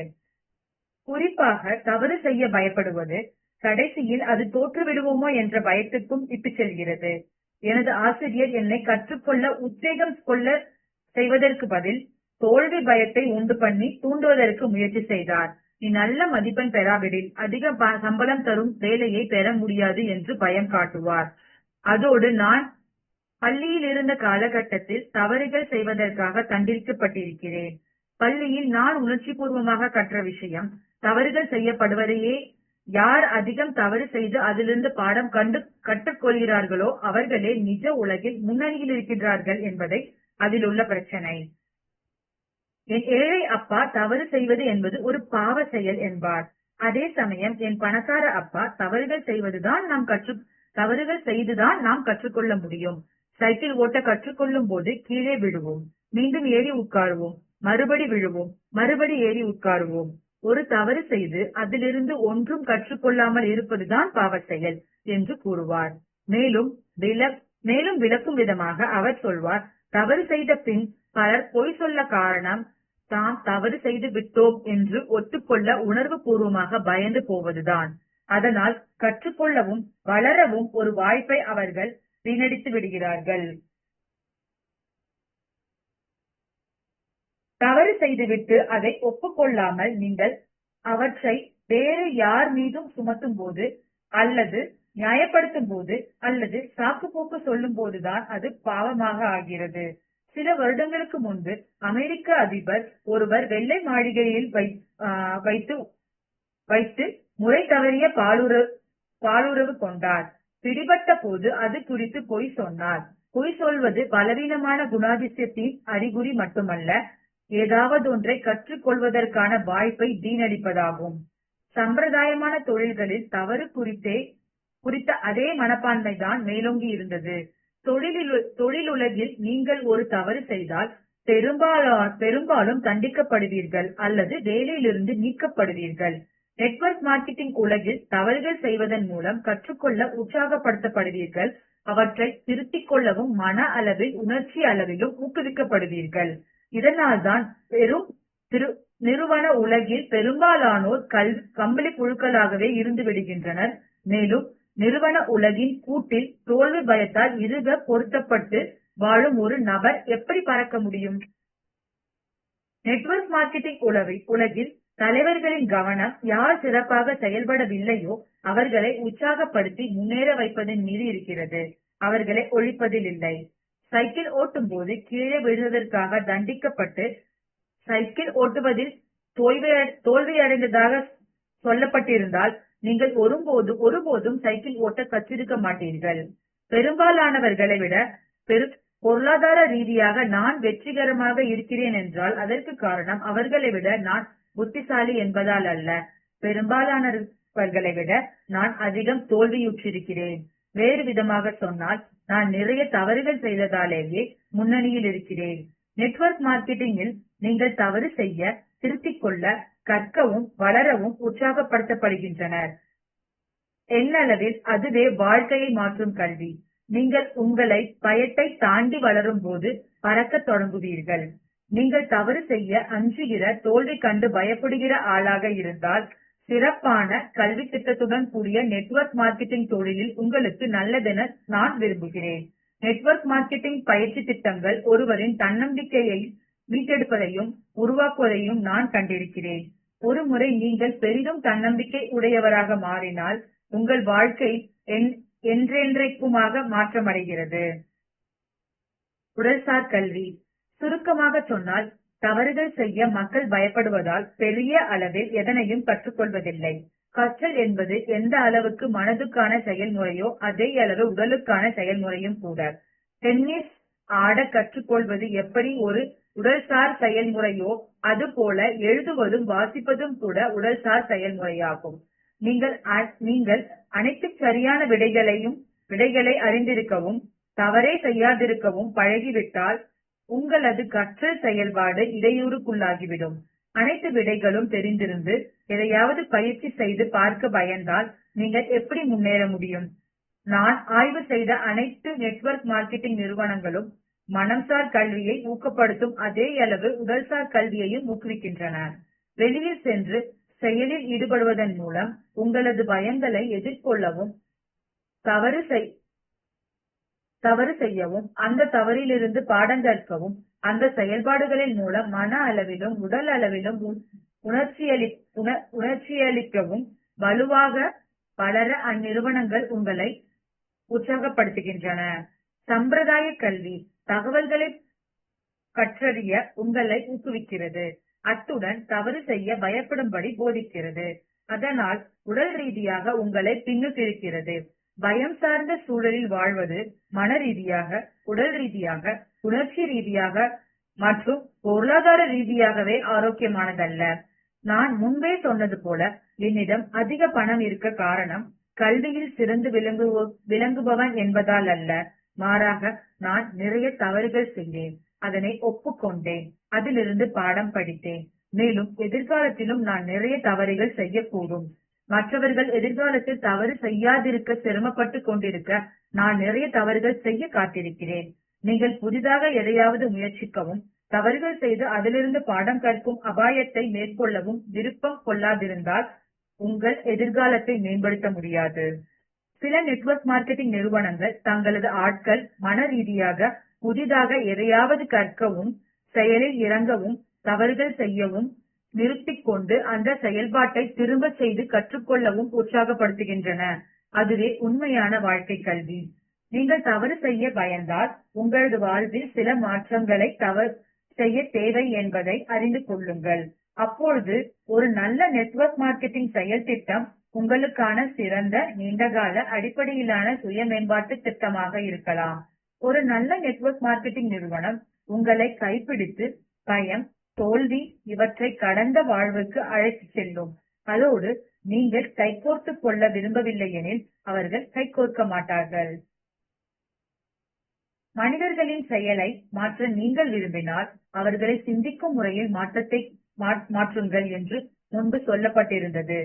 குறிப்பாக தவறு செய்ய பயப்படுவது கடைசியில் அது தோற்றுவிடுவோமோ என்ற பயத்துக்கும் இட்டுச் செல்கிறது. எனது ஆசிரியர் என்னை கற்றுக்கொள்ள உத்வேகம் கொள்ள செய்வதற்கு பதில் தோல்வி பயத்தை உண்டு பண்ணி தூண்டுவதற்கு முயற்சி செய்தார். நீ நல்ல மதிப்பெண் பெறாவிடில் அதிக சம்பளம் தரும் வேலையை பெற முடியாது என்று பயம் காட்டுவார். அதோடு நான் பள்ளியில் இருந்த காலகட்டத்தில் தவறுகள் செய்வதற்காக தண்டிக்கப்பட்டிருக்கிறேன். பள்ளியில் நான் உணர்ச்சி பூர்வமாக கற்ற விஷயம் தவறுகள் செய்யப்படுவதையே. யார் அதிகம் தவறு செய்து அதிலிருந்து பாடம் கற்றுக்கொள்கிறார்களோ அவர்களே நிஜ உலகில் முன்னணியில் இருக்கின்றார்கள் என்பதை அதில் உள்ள பிரச்சனை. என் ஏழை அப்பா தவறு செய்வது என்பது ஒரு பாவ செயல் என்பார். அதே சமயம் என் பணக்கார அப்பா தவறுகள் செய்துதான் நாம் கற்றுக்கொள்ள முடியும். சைக்கிள் ஓட்ட கற்றுக்கொள்ளும் போது கீழே விழுவோம், மீண்டும் ஏறி உட்காருவோம், மறுபடி விழுவோம், மறுபடி ஏறி உட்காருவோம். ஒரு தவறு செய்து அதிலிருந்து ஒன்றும் கற்றுக்கொள்ளாமல் இருப்பதுதான் பாவ செயல் என்று கூறுவார். மேலும் விளக்கும் விதமாக அவர் சொல்வார், தவறு செய்த பின் பலர் பொய் சொல்ல காரணம் தாம் தவறு செய்து விட்டோம் என்று ஒத்துக்கொள்ள உணர்வு பூர்வமாக பயந்து போவதுதான். அதனால் கற்றுக்கொள்ளவும் வளரவும் ஒரு வாய்ப்பை அவர்கள் வீணடித்து விடுகிறார்கள். தவறு செய்துவிட்டு அதை ஒப்புக்கொள்ளாமல் நீங்கள் அவற்றை வேறு யார் மீதும் சுமத்தும் போது அல்லது நியாயப்படுத்தும் போது அல்லது சாக்குப்போக்கு சொல்லும் போதுதான் அது பாவமாக ஆகிறது. சில வருடங்களுக்கு முன்பு அமெரிக்க அதிபர் ஒருவர் வெள்ளை மாளிகையில் வைத்து முறை தவறிய பாலுறவு கொண்டார். பிடிபட்ட போது அது குறித்து பொய் சொன்னார். பொய் சொல்வது பலவீனமான குணாதிசயத்தின் அறிகுறி மட்டுமல்ல, ஏதாவது ஒன்றை கற்றுக்கொள்வதற்கான வாய்ப்பை வீணடிப்பதாகும். சம்பிரதாயமான தொழில்களில் தவறு குறித்த அதே மனப்பான்மைதான் மேலோங்கி இருந்தது. தொழிலுலகில் நீங்கள் ஒரு தவறு செய்தால் பெரும்பாலும் தண்டிக்கப்படுவீர்கள் அல்லது வேலையிலிருந்து நீக்கப்படுவீர்கள். நெட்வொர்க் மார்க்கெட்டிங் உலகில் தவறுகள் செய்வதன் மூலம் கற்றுக்கொள்ள உற்சாகப்படுத்தப்படுவீர்கள். அவற்றை திருத்திக் கொள்ளவும் மன அளவில் உணர்ச்சி அளவிலும் ஊக்குவிக்கப்படுவீர்கள். இதனால்தான் நிறுவன உலகில் பெரும்பாலானோர் கம்பளி புழுக்களாகவே இருந்து விடுகின்றனர். மேலும் நிறுவன உலகின் கூட்டில் தோல்வி பயத்தால் இறுக பொருத்தப்பட்டு வாழும் ஒரு நபர் எப்படி பறக்க முடியும்? நெட்வொர்க் மார்க்கெட்டிங் உலகில் தலைவர்களின் கவனம் யார் சிறப்பாக செயல்படவில்லையோ அவர்களை உற்சாகப்படுத்தி முன்னேற வைப்பதன் மீது இருக்கிறது, அவர்களை ஒழிப்பதில் இல்லை. சைக்கிள் ஓட்டும் போது கீழே விழுவதற்காக தண்டிக்கப்பட்டு சைக்கிள் ஓட்டுவதில் தோல்வியடைந்ததாக சொல்லப்பட்டிருந்தால் நீங்கள் ஒருபோதும் சைக்கிள் ஓட்ட கற்றிருக்க மாட்டீர்கள். பெரும்பாலானவர்களை விட பொருளாதார ரீதியாக நான் வெற்றிகரமாக இருக்கிறேன் என்றால் அதற்கு காரணம் அவர்களை விட நான் புத்திசாலி என்பதால் அல்ல, பெரும்பாலானவர்களை விட நான் அதிகம் தோல்வியுற்றிருக்கிறேன். வேறு விதமாக சொன்னால் நான் நிறைய தவறுகள் செய்ததாலேயே முன்னணியில் இருக்கிறேன். நெட்வொர்க் மார்க்கெட்டிங்கில் நீங்கள் தவறு செய்ய, திருத்திக் கொள்ள, கற்கவும் வளரவும் உற்சாகப்படுத்தப்படுகின்றனர். எண்ணளவில் அதுவே வாழ்க்கையை மாற்றும் கல்வி. நீங்கள் உங்களை பயத்தை தாண்டி வளரும் போது பறக்க தொடங்குவீர்கள். நீங்கள் தவறு செய்ய அஞ்சுகிற, தோல்வி கண்டு பயப்படுகிற ஆளாக இருந்தால் சிறப்பான கல்வி திட்டத்துடன் கூடிய நெட்வொர்க் மார்க்கெட்டிங் தொழிலில் உங்களுக்கு நல்லதென நான் விரும்புகிறேன். நெட்வொர்க் மார்க்கெட்டிங் பயிற்சி திட்டங்கள் ஒருவரின் தன்னம்பிக்கையை மீட்டெடுப்பதையும் உருவாக்குவதையும் நான் கண்டிருக்கிறேன். ஒருமுறை நீங்கள் பெரிதும் தன்னம்பிக்கை உடையவராக மாறினால் உங்கள் வாழ்க்கை என்றென்றைக்குமாக மாற்றமடைகிறது. உடல்சார் கல்வி. சுருக்கமாக சொன்னால், தவறுகள் செய்ய மக்கள் பயப்படுவதால் பெரிய அளவில் எதனையும் கற்றுக்கொள்வதில்லை. கற்றல் என்பது எந்த அளவுக்கு மனதுக்கான செயல்முறையோ அதே அளவு உடலுக்கான செயல்முறையும் கூட. டென்னிஸ் ஆட கற்றுக்கொள்வது எப்படி ஒரு உடல்சார் செயல்முறையோ அதுபோல எழுதுவதும் வாசிப்பதும் கூட உடல்சார் செயல்முறையாகும். நீங்கள் அனைத்து சரியான விடைகளை அறிந்திருக்கவும் தவறே செய்யாதிருக்கவும் பழகிவிட்டால் உங்களது கற்றல் செயல்பாடு இடையூறுக்குள்ளாகிவிடும். அனைத்து விடைகளும் தெரிந்திருந்து எதையாவது பயிற்சி செய்து பார்க்க பயந்தால் நீங்கள் எப்படி முன்னேற முடியும்? நான் ஆய்வு செய்த அனைத்து நெட்வொர்க் மார்க்கெட்டிங் நிறுவனங்களும் மனம்சார் கல்வியை ஊக்கப்படுத்தும் அதே அளவு உடல்சார் கல்வியையும் ஊக்குவிக்கின்றன. வெளியில் சென்று செயலில் ஈடுபடுவதன் மூலம் உங்களது பயங்களை எதிர்கொள்ளவும் தவறு செய்யவும் அந்த தவறிலிருந்து பாடம் கற்கவும் அந்த செயல்பாடுகளின் மூலம் மன அளவிலும் உடல் அளவிலும் உணர்ச்சியளிக்கவும் வலுவாக வளர அந்நிறுவனங்கள் உங்களை உற்சாகப்படுத்துகின்றன. சம்பிரதாய கல்வி தகவல்களை கற்றறிய உங்களை ஊக்குவிக்கிறது. அத்துடன் தவறு செய்ய பயப்படும்படி போதிக்கிறது. அதனால் உடல் ரீதியாக உங்களை பின்னுக்கிருக்கிறது. பயம் சார்ந்த சூழலில் வாழ்வது மன ரீதியாக, உடல் ரீதியாக, உணர்ச்சி ரீதியாக மற்றும் பொருளாதார ரீதியாகவே ஆரோக்கியமானதல்ல. நான் முன்பே சொன்னது போல என்னிடம் அதிக பணம் இருக்க காரணம் கல்வியில் சிறந்து விளங்குபவன் என்பதால் அல்ல, மாறாக நான் நிறைய தவறுகள் செய்தேன், அதனை ஒப்புக்கொண்டேன், அதிலிருந்து பாடம் படித்தேன். மேலும் எதிர்காலத்திலும் நான் நிறைய தவறுகள் செய்யக்கூடும். மற்றவர்கள் எதிர்காலத்தில் தவறு செய்யாதிருக்க சிரமப்பட்டு கொண்டிருக்க நான் நிறைய தவறுகள் செய்ய காத்திருக்கிறேன். நீங்கள் புதிதாக எதையாவது முயற்சிக்கவும் தவறுகள் செய்து அதிலிருந்து பாடம் கற்கும் அபாயத்தை மேற்கொள்ளவும் விருப்பம் கொள்ளாதிருந்தால் உங்கள் எதிர்காலத்தை மேம்படுத்த முடியாது. சில நெட்வொர்க் மார்க்கெட்டிங் நிறுவனங்கள் தங்களது ஆட்கள் மன ரீதியாக புதிதாக எதையாவது கற்கவும் செயலில் இறங்கவும் தவறுகள் செய்யவும் நிறுத்திக் கொண்டு அந்த செயல்பாட்டை திரும்ப செய்து கற்றுக்கொள்ளவும் உற்சாகப்படுத்துகின்றன. அதுவே உண்மையான வாழ்க்கை கல்வி. நீங்கள் தவறு செய்ய பயந்தால் உங்களது வாழ்வில் சில மாற்றங்களை செய்ய தேவை என்பதை அறிந்து கொள்ளுங்கள். அப்பொழுது ஒரு நல்ல நெட்வொர்க் மார்க்கெட்டிங் செயல் திட்டம் உங்களுக்கான சிறந்த நீண்டகால அடிப்படையிலான சுய மேம்பாட்டு திட்டமாக இருக்கலாம். ஒரு நல்ல நெட்வொர்க் மார்க்கெட்டிங் நிறுவனம் உங்களை கைப்பிடித்து பயம், தோல்வி இவற்றை கடந்த வாழ்வுக்கு அழைத்துச் செல்லும். அதோடு நீங்கள் கைகோர்த்துக் கொள்ள விரும்பவில்லை எனில் அவர்கள் கைகோர்க்க மாட்டார்கள். மனிதர்களின் செயலை மாற்ற நீங்கள் விரும்பினால் அவர்களை சிந்திக்கும் முறையில் மாற்றத்தை மாற்றுங்கள் என்று முன்பு சொல்லப்பட்டிருந்தது.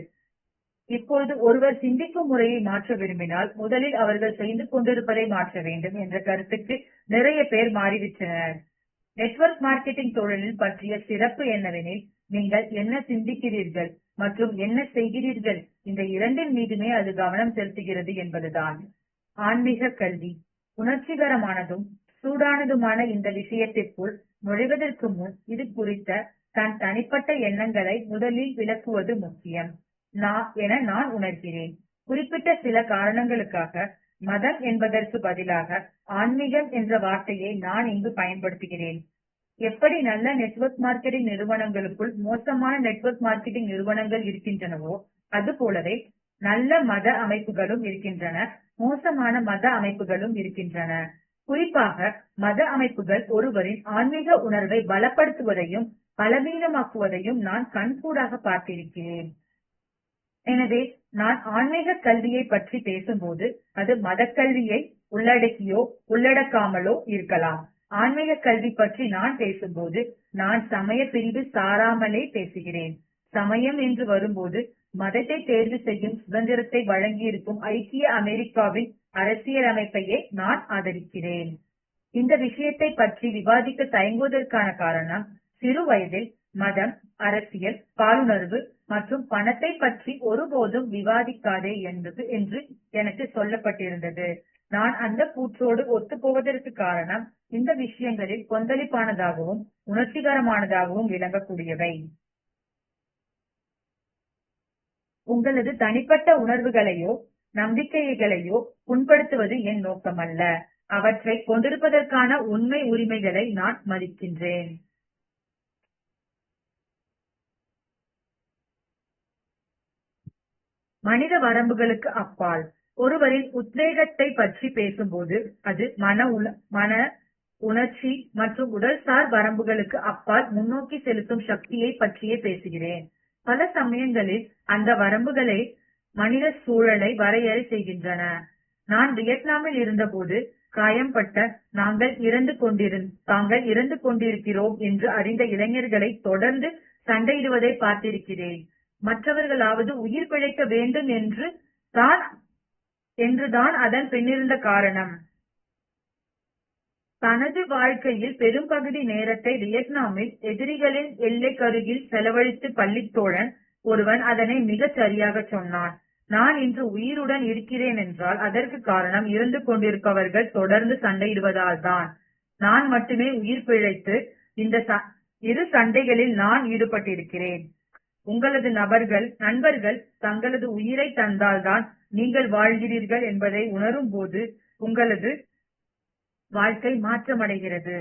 இப்பொழுது ஒருவர் சிந்திக்கும் முறையை மாற்ற விரும்பினால் முதலில் அவர்கள் செய்து கொண்டிருப்பதை மாற்ற வேண்டும் என்ற கருத்துக்கு நிறைய பேர் மாறிவிட்டனர். நெட்வொர்க் மார்க்கெட்டிங் தொழிலில் பற்றிய சிறப்பு என்னவெனில், நீங்கள் என்ன சிந்திக்கிறீர்கள் மற்றும் என்ன செய்கிறீர்கள், இந்த இரண்டின் மீதுமே அது கவனம் செலுத்துகிறது என்பதுதான். ஆன்மீக கல்வி. உணர்ச்சிகரமானதும் சூடானதுமான இந்த விஷயத்திற்குள் நுழைவதற்கு முன் இது குறித்த தன் தனிப்பட்ட எண்ணங்களை முதலில் விளக்குவது முக்கியம் என நான் உணர்கிறேன். குறிப்பிட்ட சில காரணங்களுக்காக மதம் என்பதற்கு பதிலாக ஆன்மீகம் என்ற வார்த்தையை நான் இங்கு பயன்படுத்துகிறேன். எப்படி நல்ல நெட்வொர்க் மார்க்கெட்டிங் நிறுவனங்களுக்குள் மோசமான நெட்வொர்க் மார்க்கெட்டிங் நிறுவனங்கள் இருக்கின்றனவோ அதுபோலவே நல்ல மத அமைப்புகளும் இருக்கின்றன, மோசமான மத அமைப்புகளும் இருக்கின்றன. குறிப்பாக மத அமைப்புகள் ஒருவரின் ஆன்மீக உணர்வை பலப்படுத்துவதையும் பலவீனமாக்குவதையும் நான் கண்கூடாக பார்த்திருக்கிறேன். எனவே நான் ஆன்மீக கல்வியை பற்றி பேசும்போது அது மதக்கல்வியை உள்ளடக்கியோ உள்ளடக்காமலோ இருக்கலாம். ஆன்மீக கல்வி பற்றி நான் பேசும்போது நான் சமய பிரிவு சாராமலே பேசுகிறேன். சமயம் என்று வரும்போது மதத்தை தேர்வு செய்யும் சுதந்திரத்தை வழங்கியிருக்கும் ஐக்கிய அமெரிக்காவின் அரசியலமைப்பையே நான் ஆதரிக்கிறேன். இந்த விஷயத்தை பற்றி விவாதிக்க தயங்குவதற்கான காரணம், சிறு வயதில் மதம், அரசியல், பாலுணர்வு மற்றும் பணத்தை பற்றி ஒருபோதும் விவாதிக்காதே என்று எனக்கு சொல்லப்பட்டிருந்தது. நான் அந்த கூற்றோடு ஒத்துப்போவதற்கு காரணம், இந்த விஷயங்களில் கொந்தளிப்பானதாகவும் உணர்ச்சிகரமானதாகவும் விளங்கக்கூடியவை. உங்களது தனிப்பட்ட உணர்வுகளையோ நம்பிக்கைகளையோ புண்படுத்துவது என் நோக்கமல்ல. அவற்றை கொண்டிருப்பதற்கான உண்மை உரிமைகளை நான் மதிக்கின்றேன். மனித வரம்புகளுக்கு அப்பால். ஒருவரின் உத்வேகத்தை பற்றி பேசும்போது அது மன உணர்ச்சி மற்றும் உடல்சார் வரம்புகளுக்கு அப்பால் முன்னோக்கி செலுத்தும் சக்தியை பற்றியே பேசுகிறேன். பல சமயங்களில் அந்த வரம்புகளை மனித சூழலை வரையறை செய்கின்றன. நான் வியட்நாமில் இருந்தபோது காயம்பட்ட தாங்கள் இறந்து கொண்டிருக்கிறோம் என்று அறிந்த இளைஞர்களை தொடர்ந்து சண்டையிடுவதை பார்த்திருக்கிறேன். மற்றவர்களாவது உயிர் பிழைக்க வேண்டும் என்றுதான் அதன் பின்னிருந்த காரணம். தனது வாழ்க்கையில் பெரும்பகுதி நேரத்தை வியட்நாமில் எதிரிகளின் எல்லைக்கருகில் செலவழித்து பள்ளித்தோழன் ஒருவன் அதனை மிகச் சரியாக சொன்னான். நான் இன்று உயிருடன் இருக்கிறேன் என்றால் அதற்கு காரணம் இறந்து கொண்டிருப்பவர்கள் தொடர்ந்து சண்டையிடுவதால் தான். நான் மட்டுமே உயிர் பிழைத்து இந்த இரு சண்டைகளில் நான் ஈடுபட்டிருக்கிறேன். உங்களது நண்பர்கள் தங்களது உயிரை தந்தால்தான் நீங்கள் வாழ்கிறீர்கள் என்பதை உணரும் போது உங்களது வாழ்க்கை மாற்றமடைகிறது.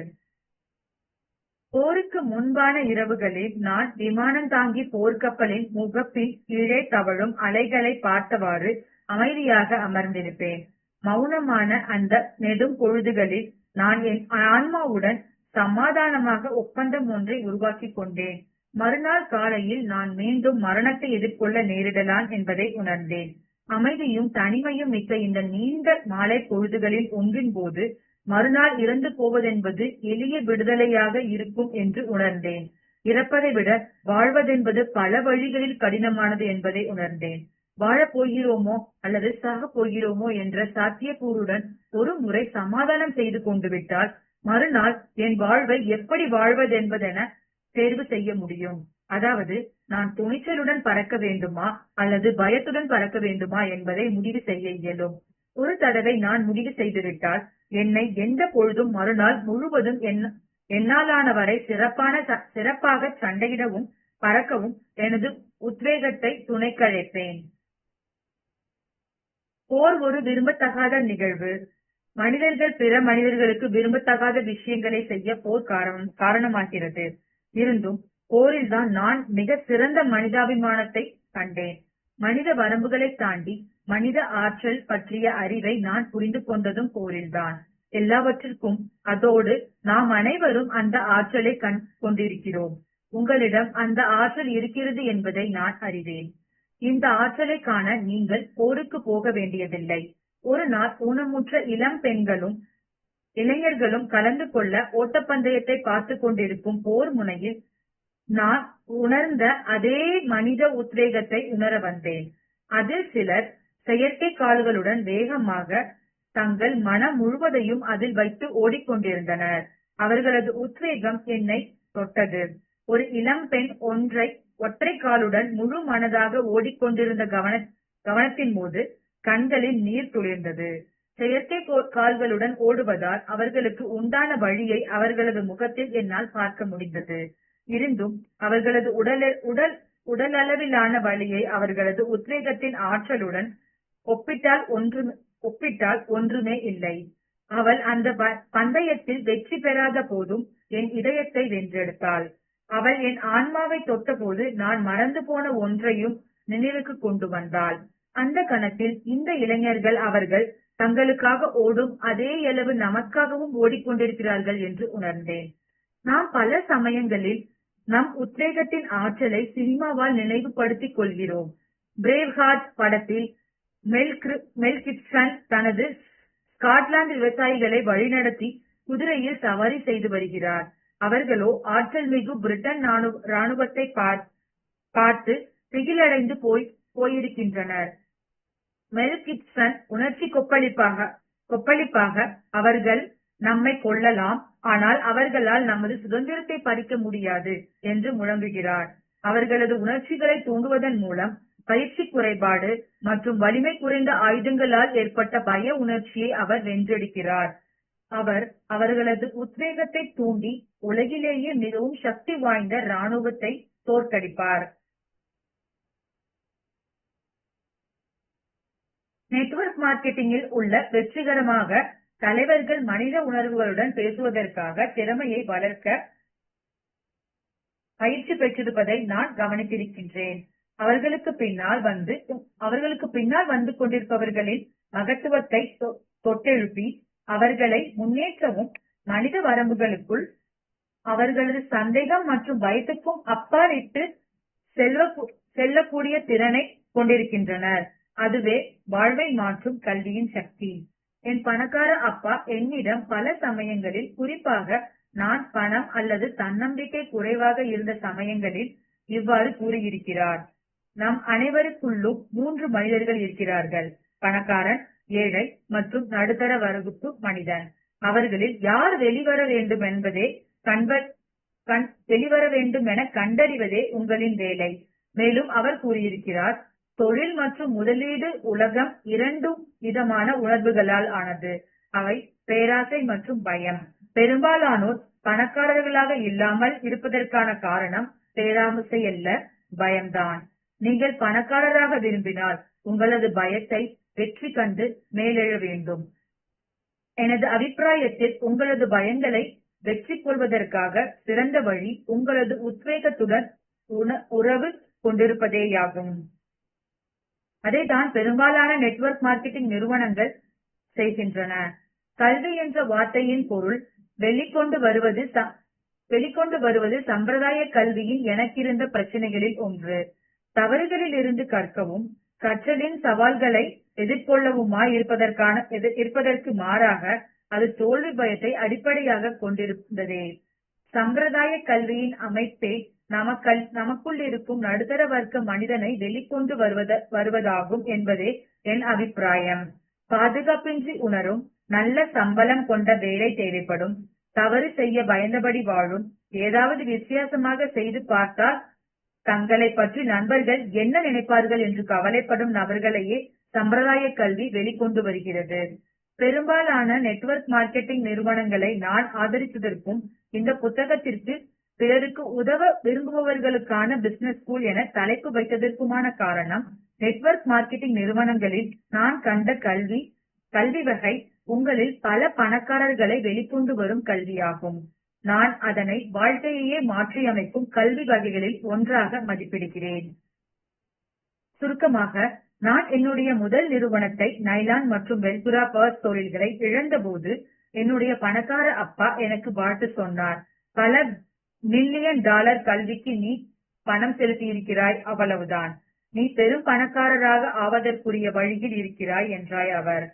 போருக்கு முன்பான இரவுகளில் நான் விமானம் தாங்கி போர்க்கப்பலின் முகப்பில் கீழே தவழும் அலைகளை பார்த்தவாறு அமைதியாக அமர்ந்திருப்பேன். மௌனமான அந்த நெடும் பொழுதுகளில் நான் என் ஆன்மாவுடன் சமாதானமாக ஒப்பந்தம் ஒன்றை உருவாக்கி கொண்டேன். மறுநாள் காலையில் நான் மீண்டும் மரணத்தை எதிர்கொள்ள நேரிடலாம் என்பதை உணர்ந்தேன். அமைதியும் தனிமையும் மிக்க இந்த நீண்ட மாலை பொழுதுகளில் ஒன்றின் போது மறுநாள் இறந்து போவதென்பது எளிய விடுதலையாக இருக்கும் என்று உணர்ந்தேன். இறப்பதை விட வாழ்வதென்பது பல வழிகளில் கடினமானது என்பதை உணர்ந்தேன். வாழப் போகிறோமோ அல்லது சாகப் போகிறோமோ என்ற சாத்தியக்கூறுடன் ஒரு முறை சமாதானம் செய்து கொண்டு விட்டால் மறுநாள் என் வாழ்வை எப்படி வாழ்வதென்பதென தேர்வு செய்ய முடியும். அதாவது நான் துணிச்சலுடன் பறக்க வேண்டுமா அல்லது பயத்துடன் பறக்க வேண்டுமா என்பதை முடிவு செய்ய இயலும். ஒரு தடவை நான் முடிவு செய்துவிட்டால் என்னை எந்த பொழுதும் மறுநாள் முழுவதும் என்னாலானவரை சிறப்பாக சண்டையிடவும் பறக்கவும் எனது உத்வேகத்தை துணைக்கழைப்பேன். போர் ஒரு விரும்பத்தகாத நிகழ்வு. மனிதர்கள் பிற மனிதர்களுக்கு விரும்பத்தகாத விஷயங்களை செய்ய போர் காரணமாகிறது. இருந்தும் போரில்தான் நான் மிக சிறந்த மனிதாபிமானத்தை கண்டேன். மனித வரம்புகளை தாண்டி மனித ஆற்றல் பற்றிய அறிவை நான் புரிந்து கொண்டதும் போரில்தான். எல்லாவற்றிற்கும் அதோடு நாம் அனைவரும் அந்த ஆற்றலை கொண்டிருக்கிறோம். உங்களிடம் அந்த ஆற்றல் இருக்கிறது என்பதை நான் அறிவேன். இந்த ஆற்றலை காண நீங்கள் போருக்கு போக வேண்டியதில்லை. ஒரு நாள் ஊனமுற்ற இளம் பெண்களும் இளைஞர்களும் கலந்து கொள்ள ஓட்டப்பந்தயத்தை பார்த்து கொண்டிருக்கும் போர் முனையில் நான் உணர்ந்த அதே மனித உத்வேகத்தை உணர வந்தேன். அதில் சிலர் செயற்கை கால்களுடன் வேகமாக தங்கள் மனம் முழுவதையும் அதில் வைத்து ஓடிக்கொண்டிருந்தனர். அவர்களது உத்வேகம் என்னை தொட்டது. ஒரு இளம் பெண் ஒற்றை காலுடன் முழு மனதாக ஓடிக்கொண்டிருந்த கவனத்தின் போது கண்களில் நீர் துளிர்ந்தது. செயற்கை கால்களுடன் ஓடுவதால் அவர்களுக்கு உண்டான வழியை அவர்களது முகத்தில் என்னால் பார்க்க முடிந்தது. இருந்தும் அவர்களது உடலளவிலான வழியை அவர்களது உத்வேகத்தின் ஆற்றலுடன் ஒப்பிட்டால் ஒன்றுமே இல்லை. அவள் அந்த பந்தயத்தில் வெற்றி பெறாத போதும் என் இதயத்தை வென்றெடுத்தாள். அவள் என் ஆன்மாவை தொட்டபோது நான் மறந்து போன ஒன்றையும் நினைவுக்கு கொண்டு வந்தாள். அந்த கணத்தில் இந்த இளைஞர்கள் அவர்கள் தங்களுக்காக ஓடும் அதே அளவு நமக்காகவும் ஓடிக்கொண்டிருக்கிறார்கள் என்று உணர்ந்தேன். நாம் பல சமயங்களில் நம் உத்வேகத்தின் ஆற்றலை சினிமாவால் நினைவுபடுத்திக் கொள்கிறோம். பிரேவ் ஹார்ட் படத்தில் மெல் கிப்சன் தனது ஸ்காட்லாந்து விவசாயிகளை வழிநடத்தி குதிரையில் சவாரி செய்து வருகிறார். அவர்களோ ஆற்றல் மிகு பிரிட்டன் ராணுவத்தை பார்த்து திகிலடைந்து போயிருக்கின்றனர். மெல் கிப்சன் உணர்ச்சி கொப்பளிப்பாக அவர்கள் நம்மை கொல்லலாம், ஆனால் அவர்களால் நமது சுதந்திரத்தை பறிக்க முடியாது என்று முழங்குகிறார். அவர்களது உணர்ச்சிகளை தூண்டுவதன் மூலம் பயிற்சி குறைபாடு மற்றும் வலிமை குறைந்த ஆயுதங்களால் ஏற்பட்ட பய உணர்ச்சியை அவர் வென்றெடுக்கிறார். அவர் அவர்களது உத்வேகத்தை தூண்டி உலகிலேயே மிகவும் சக்தி வாய்ந்த இராணுவத்தை தோற்கடிப்பார். நெட்வொர்க் மார்க்கெட்டிங்கில் உள்ள வெற்றிகரமாக தலைவர்கள் மனித உணர்வுகளுடன் பேசுவதற்காக திறமையை வளர்க்க பயிற்சி பெற்றிருப்பதை நான் கவனித்திருக்கின்றேன். அவர்களுக்கு பின்னால் வந்து கொண்டிருப்பவர்களின் மகத்துவத்தை தொட்டெழுப்பி அவர்களை முன்னேற்றவும் மனித வரம்புகளுக்குள் அவர்களது சந்தேகம் மற்றும் பயத்துக்கும் அப்பால் இட்டு செல்லக்கூடிய திறனை கொண்டிருக்கின்றனர். அதுவே வாழ்வை மாற்றும் கல்வியின் சக்தி. என் பணக்கார அப்பா என்னிடம் பல சமயங்களில், குறிப்பாக நான் பணம் அல்லது தன்னம்பிக்கை குறைவாக இருந்த சமயங்களில் இவ்வாறு கூறியிருக்கிறார். நம் அனைவருக்குள்ளும் 3 மனிதர்கள் இருக்கிறார்கள்: பணக்காரன், ஏழை மற்றும் நடுத்தர வகுப்பு மனிதன். அவர்களில் யார் வெளிவர வேண்டும் என கண்டறிவதே உங்களின் வேலை. மேலும் அவர் கூறியிருக்கிறார், தொழில் மற்றும் முதலீடு உலகம் 2 விதமான உணர்வுகளால் ஆனது. அவை பேராசை மற்றும் பயம். பெரும்பாலானோர் பணக்காரர்களாக இல்லாமல் இருப்பதற்கான காரணம் பேராசை அல்ல, பயம்தான். நீங்கள் பணக்காரராக விரும்பினால் உங்களது பயத்தை வெற்றி கண்டு மேலெழ வேண்டும். எனது அபிப்பிராயத்தில் உங்களது பயங்களை வெற்றி கொள்வதற்காக சிறந்த வழி உங்களது உத்வேகத்துடன் உறவு கொண்டிருப்பதேயாகும். அதைத்தான் பெரும்பாலான நெட்வொர்க் மார்க்கெட்டிங் நிறுவனங்கள் செய்கின்றன. கல்வி என்ற வார்த்தையின் பொருள் வெளிக்கொண்டு வருவது சம்பிரதாய கல்வியின் எனக்கிருந்த பிரச்சனைகளில் ஒன்று. தவறுகளில் இருந்து கற்கவும் கற்றலின் சவால்களை எதிர்கொள்ளவுமாய் இருப்பதற்கு மாறாக அது தோல்வி பயத்தை அடிப்படையாக கொண்டிருந்ததே. சம்பிரதாய கல்வியின் அமைப்பே நமக்குள் இருக்கும் நடுத்தர வர்க்க மனிதனை வெளிக்கொண்டு வருவதாகும் என்பதே என் அபிப்பிராயம். பாதுகாப்பின்றி உணரும், நல்ல சம்பளம் கொண்ட வேலை தேவைப்படும், தவறு செய்ய பயந்தபடி வாழும், ஏதாவது வித்தியாசமாக செய்து பார்த்தால் தங்களை பற்றி நண்பர்கள் என்ன நினைப்பார்கள் என்று கவலைப்படும் நபர்களையே சம்பிரதாய கல்வி வெளிக்கொண்டு வருகிறது. பெரும்பாலான நெட்வொர்க் மார்க்கெட்டிங் நிறுவனங்களை நான் ஆதரித்ததற்கும் இந்த புத்தகத்திற்கு பிறருக்கு உதவ விரும்புபவர்களுக்கான பிசினஸ் ஸ்கூல் என தலைப்பு வைத்ததற்குமான காரணம், நெட்வொர்க் மார்க்கெட்டிங் நிறுவனங்களில் நான் கண்ட கல்வி வகை உங்களில் பல பணக்காரர்களை வெளிக்கொண்டு வரும் கல்வியாகும். நான் அதனை வாழ்க்கையையே மாற்றியமைக்கும் கல்வி வகைகளில் ஒன்றாக மதிப்பிடுகிறேன். சுருக்கமாக, நான் என்னுடைய முதல் நிறுவனத்தை நைலான் மற்றும் வெல்புரா பர்ஸ் தொழில்களை இழந்தபோது என்னுடைய பணக்கார அப்பா எனக்கு வாழ்த்து சொன்னார். பல $1 மில்லியன் கல்விக்கு நீ பணம் செலுத்தியிருக்கிறாய், அவ்வளவுதான். நீ பெரும் பணக்காரராக ஆவதற்குரிய வழியில் இருக்கிறாய் என்றாய் அவர்.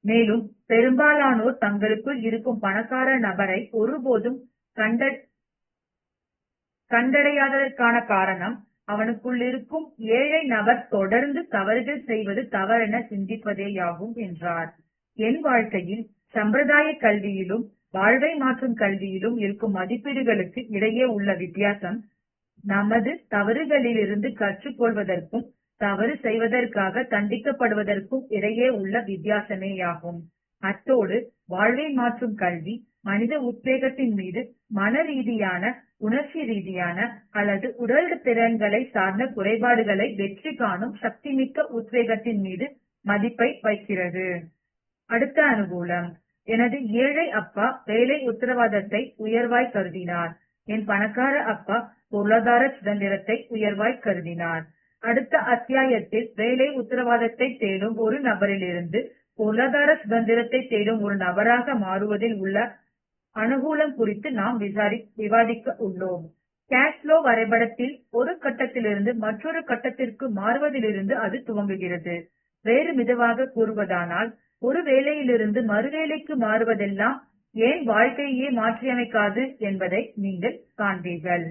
மேலும் பெரும்பாலானோர் தங்களுக்குள் இருக்கும் பணக்கார நபரை ஒருபோதும் கண்டடையாததற்கான காரணம் அவனுக்குள்ளிருக்கும் ஏழை நபர் தொடர்ந்து தவறுகள் செய்வது தவறென சிந்திப்பதேயாகும் என்றார். என் வாழ்க்கையில் சம்பிரதாய கல்வியிலும் வாழ்வை மாற்றும் கல்வியிலும் இருக்கும் மதிப்பீடுகளுக்கு இடையே உள்ள வித்தியாசம் நமது தவறுகளிலிருந்து கற்றுக்கொள்வதற்கும் தவறு செய்வதற்காக தண்டிக்கப்படுவதற்கும் இடையே உள்ள வித்தியாசமேயாகும். அத்தோடு வாழ்வை மாற்றும் கல்வி மனித உத்வேகத்தின் மீது மன ரீதியான, உணர்ச்சி ரீதியான அல்லது உடல் திறன்களை சார்ந்த குறைபாடுகளை வெற்றி காணும் சக்திமிக்க உத்வேகத்தின் மீது மதிப்பை வைக்கிறது. அடுத்த அனுகூலம். எனது ஏழை அப்பா வேலை உத்தரவாதத்தை உயர்வாய் கருதினார். என் பணக்கார அப்பா பொருளாதார சுதந்திரத்தை உயர்வாய் கருதினார். அடுத்த அத்தியாயத்தில் வேலை உத்தரவாதத்தை தேடும் ஒரு நபரிலிருந்து பொருளாதார சுதந்திரத்தை தேடும் ஒரு நபராக மாறுவதில் உள்ள அனுகூலம் குறித்து நாம் விவாதிக்க உள்ளோம். கேஷ் ஃப்ளோ வரைபடத்தில் ஒரு கட்டத்திலிருந்து மற்றொரு கட்டத்திற்கு மாறுவதிலிருந்து அது துவங்குகிறது. வேறு மெதுவாக கூறுவதானால், ஒரு வேலையிலிருந்து மறுவேலைக்கு மாறுவதெல்லாம் ஏன் வாழ்க்கையே மாற்றியமைக்காது என்பதை நீங்கள் காண்பீர்கள்.